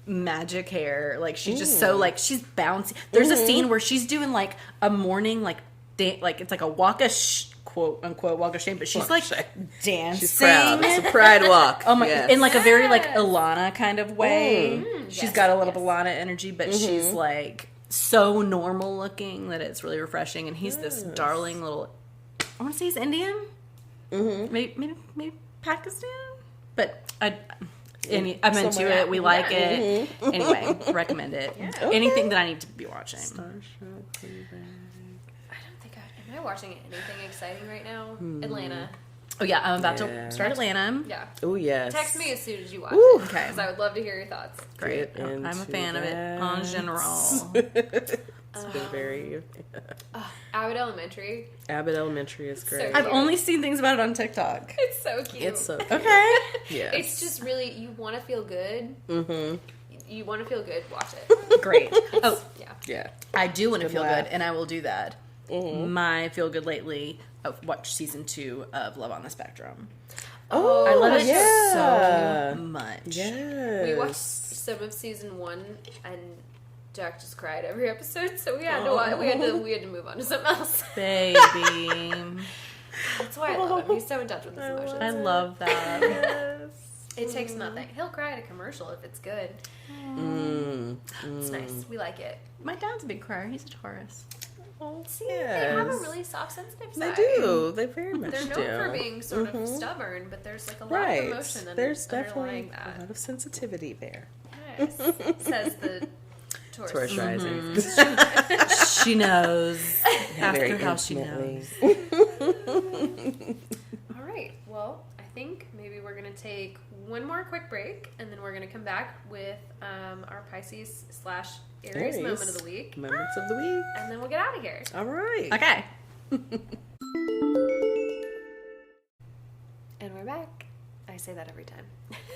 magic hair. Like she's just so like she's bouncy. There's a scene where she's doing like a morning like it's like a walk of quote unquote walk of shame, but she's like dancing. She's proud. It's a pride walk. Oh my! Yes. In like a very like Yes. Ilana kind of way. She's Yes, got a little yes. Ilana energy, but she's like so normal looking that it's really refreshing. And he's this darling little. I want to say he's Indian. Maybe Pakistan, but I'm into Somewhere. it. We like it. Anyway, recommend it. Anything that I need to be watching. I don't think am I watching anything exciting right now? Atlanta. Oh yeah, I'm about Yeah. to start Atlanta. Yeah. Oh, yes. Text me as soon as you watch Ooh. it. Okay. Because I would love to hear your thoughts. Great. Get I'm a into fan of it en general. It's been very... Abbott Elementary. Abbott Elementary is great. So I've only seen things about it on TikTok. It's so cute. It's so cute. Okay. Yes. It's just really, you want to feel good. Mm-hmm. You want to feel good, watch it. Great. Oh, Yeah. Yeah. I do want to Good feel laugh. good, and I will do that. Mm-hmm. My feel good lately. Watch season 2 of Love on the Spectrum. Oh, I love it yeah. so much. Yes. We watched some of season 1 and Jack just cried every episode, so we had to we had to move on to something else. Baby. That's why I love him. He's so in touch with his emotions. I love that. Yes. It takes nothing. He'll cry at a commercial if it's good. It's nice. We like it. My dad's a big crier. He's a Taurus. See, they have a Yes. really soft, sensitive They side. do. They very much They're do. known for being sort of stubborn, but there's like a lot Right. of emotion There's underlying definitely a that. lot of sensitivity there. Yes, says the Taurus. Taurus rising. She knows. Ask Very her how she intimately. knows. All right. Well, I think maybe we're gonna take one more quick break, and then we're gonna come back with our Pisces / Aries moment of the week, Moments of the week. and then we'll get out of here. All right. Okay. And we're back. I say that every time.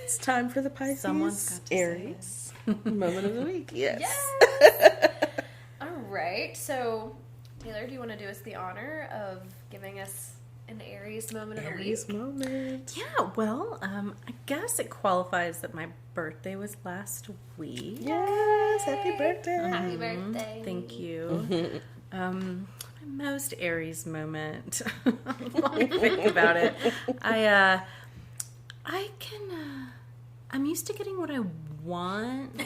It's time for the Pisces Someone's got to say Aries moment of the week. Yes. All right. So, Taylor, do you want to do us the honor of giving us an Aries moment of the Aries week? moment. Yeah, well, I guess it qualifies that my birthday was last week. Yes. Happy birthday. Happy birthday. Thank you. My most Aries moment. Let me think about it. I'm used to getting what I want,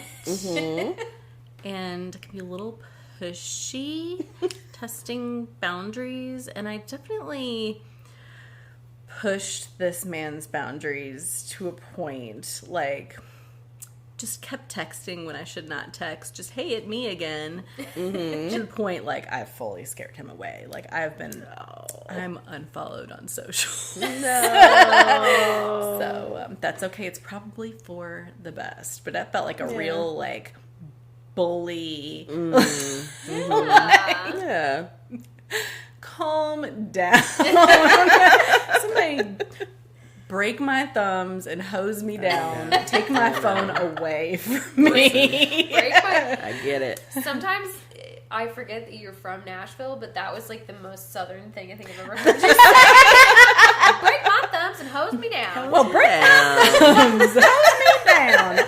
and I can be a little pushy, testing boundaries, and I definitely pushed this man's boundaries to a point, like, just kept texting when I should not text, just, hey, it's me again, to the point, like, I fully scared him away. Like, I'm unfollowed on social. No. So, that's okay. It's probably for the best, but that felt like a real, like, bully. Yeah. Calm down. Somebody break my thumbs and hose me down. Take my phone away from me. Break my- I get it. Sometimes I forget that you're from Nashville, but that was like the most southern thing I think I've ever heard you say. Break my thumbs and hose me down. Well, break my thumbs. Hose me down.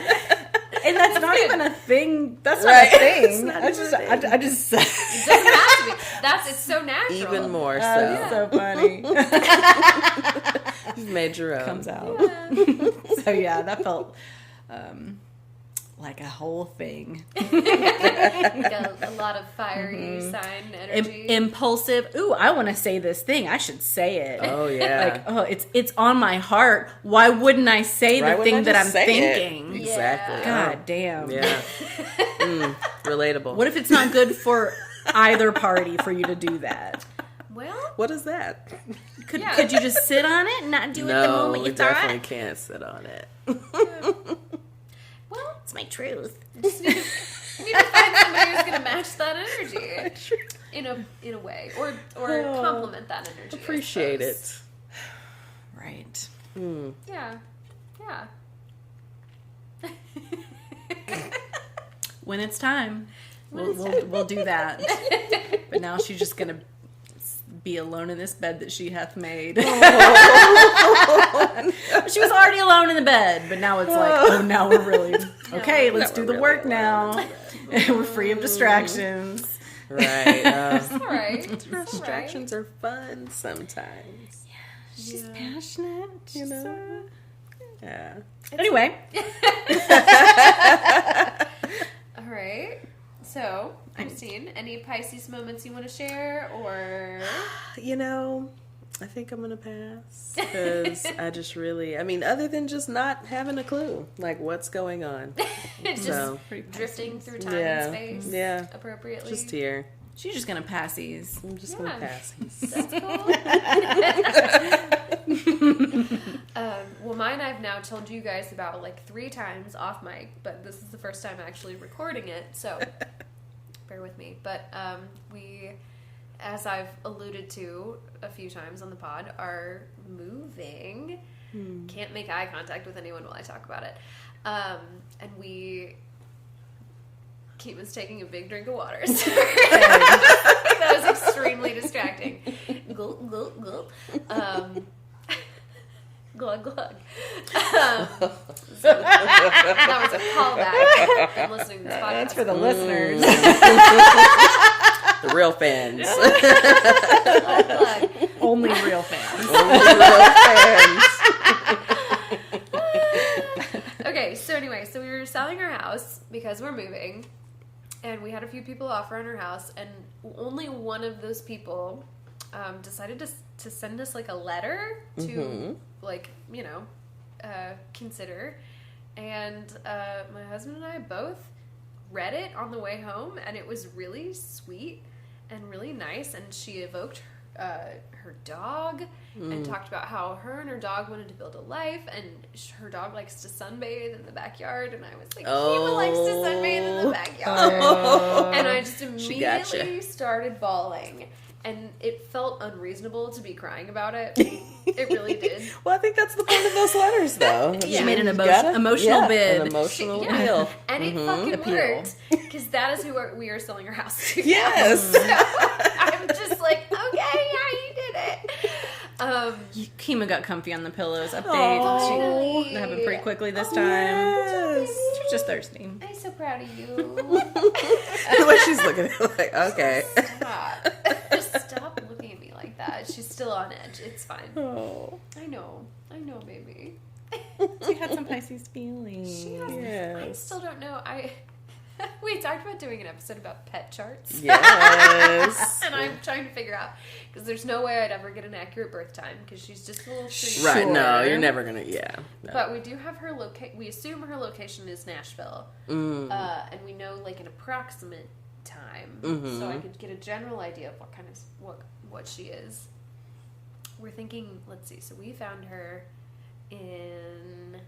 And that's not good. even a thing. That's Right. not a thing. It's not I even just, a thing. I just said. It doesn't have to be. It's so natural. Even more That's so. so funny. You've made your own. Comes out. Yeah. So yeah, that felt like a whole thing. Like a lot of fiery sign energy. Impulsive. Ooh, I want to say this thing. I should say it. Oh, yeah. Like, it's on my heart. Why wouldn't I say Why the wouldn't thing I that I'm just say it? thinking? Exactly. Yeah. God damn. Yeah. Relatable. What if it's not good for either party for you to do that? Well, What is that? Could you just sit on it and not do it the No, moment we you thought? definitely can't sit on it. well, It's my truth. you need to find somebody who's going to match that energy in a way, or complement that energy. I Appreciate suppose. it. Right. Yeah. When it's time, we'll do that. But now she's just gonna be alone in this bed that she hath made. She was already alone in the bed, but now it's like, oh, now we're really okay. Let's Now do we're the really work alone. now. We're free of distractions. Right. All right. Distractions are fun sometimes. She's passionate, You know? Yeah. Anyway, All right. So, Christine, any Pisces moments you want to share, or You know, I think I'm going to pass because I just really, other than just not having a clue, like what's going on. just So, drifting through time yeah. and space Yeah. appropriately? Just here. she's just gonna pass these. I'm just going to Yeah. pass. That's cool. Well, mine I've now told you guys about like 3 times off mic, but this is the first time actually recording it, so bear with me. But we, as I've alluded to a few times on the pod, are moving. Can't make eye contact with anyone while I talk about it. And Keaton's taking a big drink of water. That was extremely distracting. Gulp, gulp, gulp. Glug, glug. That was a callback. I'm listening to this podcast. That's for the listeners. The real fans. Glug, glug. Only real fans. Only real fans. Okay, so anyway, so we were selling our house because we're moving, and we had a few people offer on our house, and only one of those people decided to send us like a letter to like, you know, consider, and my husband and I both read it on the way home, and it was really sweet and really nice, and she evoked her dog and talked about how her and her dog wanted to build a life, and her dog likes to sunbathe in the backyard, and I was like, Kiva likes to sunbathe in the backyard. And I just immediately started bawling, and it felt unreasonable to be crying about it. It really did. Well, I think that's the point of those letters, though. She made an emotional bid. An emotional appeal. And it fucking worked, because that is who we are selling our house to. Yes. So I'm just like, okay, yeah, you did it. Kima got comfy on the pillows. Update. Finally. That happened pretty quickly this time. Yes. She was just thirsty. I'm so proud of you. The way she's looking at it, like, okay. Stop. Just stop looking at me like that. She's still on edge. It's fine. Oh. I know, baby. She had some Pisces feelings. She has. Yes. I still don't know. We talked about doing an episode about pet charts. Yes. And I'm trying to figure out, because there's no way I'd ever get an accurate birth time, because she's just a little treat. Right, no, you're never gonna, no. But we do have her we assume her location is Nashville. And we know like an approximate time. So I could get a general idea of what kind of, what she is. We're thinking, let's see, so we found her in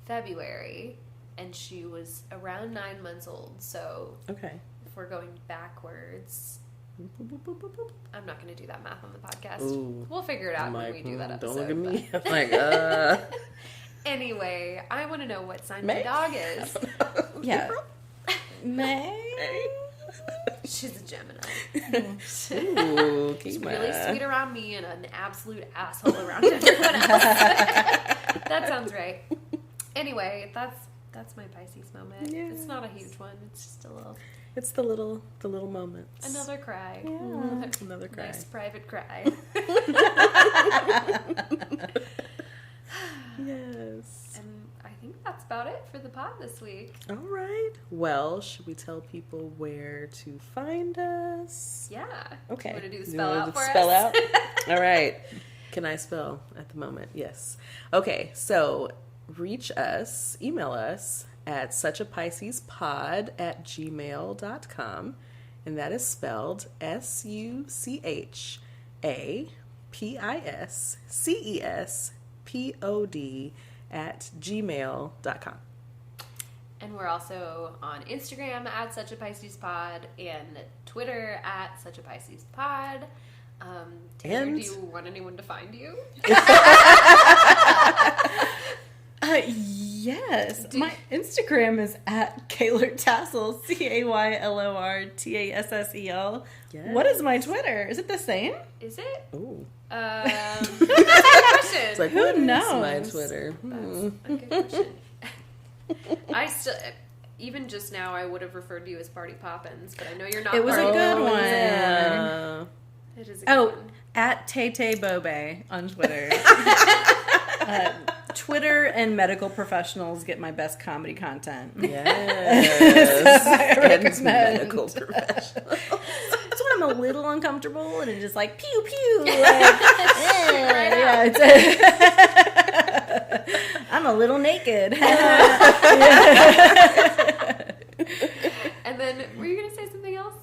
February, and she was around 9 months old. So Okay. if we're going backwards, I'm not going to do that math on the podcast. Ooh. We'll figure it out when we do that episode. Don't look at me. But... I'm like, Anyway, I want to know what sign May? my dog is. Yeah. May? She's a Gemini. Ooh, She's Kima. really sweet around me and an absolute asshole around everyone else. That sounds right. Anyway, that's my Pisces moment. Yes. It's not a huge one. It's just a little... It's the little moments. Another cry. Yeah. Another cry. Nice private cry. Yes. And I think that's about it for the pod this week. All right. Well, should we tell people where to find us? Yeah. Okay. You want to do the You spell wanna out do for the spell us? out? All right. Can I spell at the moment? Yes. Okay. So email us at suchapiscespod@gmail.com, and that is spelled SuchaPiscespod@gmail.com. And we're also on Instagram at suchapiscespod and Twitter at suchapiscespod. Taylor, And- do you want anyone to find you? Yes. My Instagram is at Kaylor Tassel, CaYLorTassel. Yes. What is my Twitter? Is it the same? Is it? Ooh. That's a good question. It's like, Who what is knows? my Twitter? That's a good question. I still, even just now, I would have referred to you as Party Poppins, but I know you're not. It was a Party good one. Yeah. It is a good one. At Tay Bobe on Twitter. Twitter and medical professionals get my best comedy content. Yes. I And recommend. medical professional. That's when I'm a little uncomfortable and it's just like pew pew. Like, I'm a little naked. And then, were you going to say something else?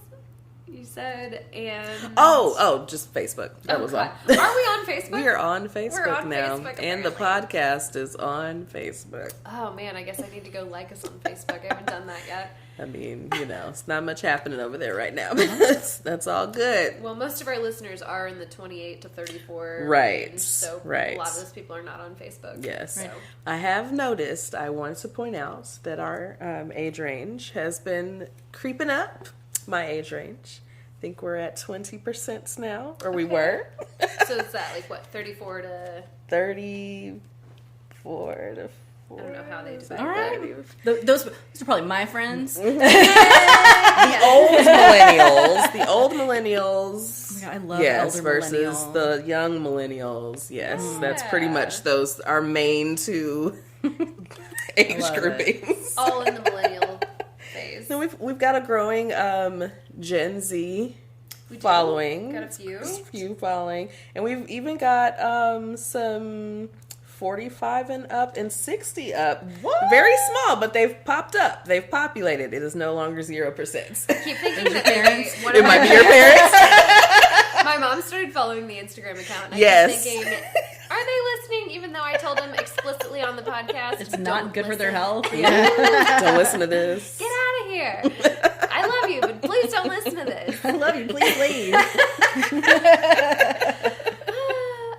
You you said, and just Facebook. That was all. God. Are we on Facebook? We are on Facebook We're on now, Facebook, and the apparently. podcast is on Facebook. Oh man, I guess I need to go like us on Facebook. I haven't done that yet. I mean, it's not much happening over there right now. That's all good. Well, most of our listeners are in the 28 to 34 Right, range, so right. a lot of those people are not on Facebook. Yes. So. I have noticed, I wanted to point out that our age range has been creeping up. My age range. I think we're at 20% now, or we were. So it's that, like, what, 34 to... 34 to 40. I don't know how they divide All that. right. Those are probably my friends. The old millennials. Oh my God, I love yes, elder versus millennial. the young millennials. Yes, that's pretty much those our main two age love it. groupings. All in the millennial phase. So we've got a growing Gen Z We do. following. Got a few. Following, and we've even got some 45 and up and 60 up. What? Very small, but they've popped up. They've populated. It is no longer 0%. Keep thinking that parents? one It of might my be your parents. My mom started following the Instagram account. And Yes. I kept thinking, are they listening? Even though I told them explicitly on the podcast, It's not don't good for their listen. health. Yeah. Don't listen to this. Get out of here. I love you, but please don't listen to this. I love you. Please leave.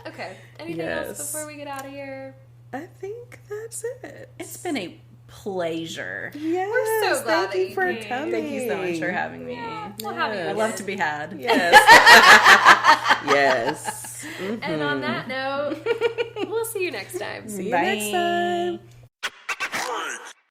Okay. Anything Yes. else before we get out of here? I think that's it. It's been a pleasure. Yes, We're so glad thank that you you for came. coming. Thank you so much for having me. Yeah, we'll have you Yes. I again. love to be had. Yes. Yes. And on that note, we'll see you next time. See you Bye. next time.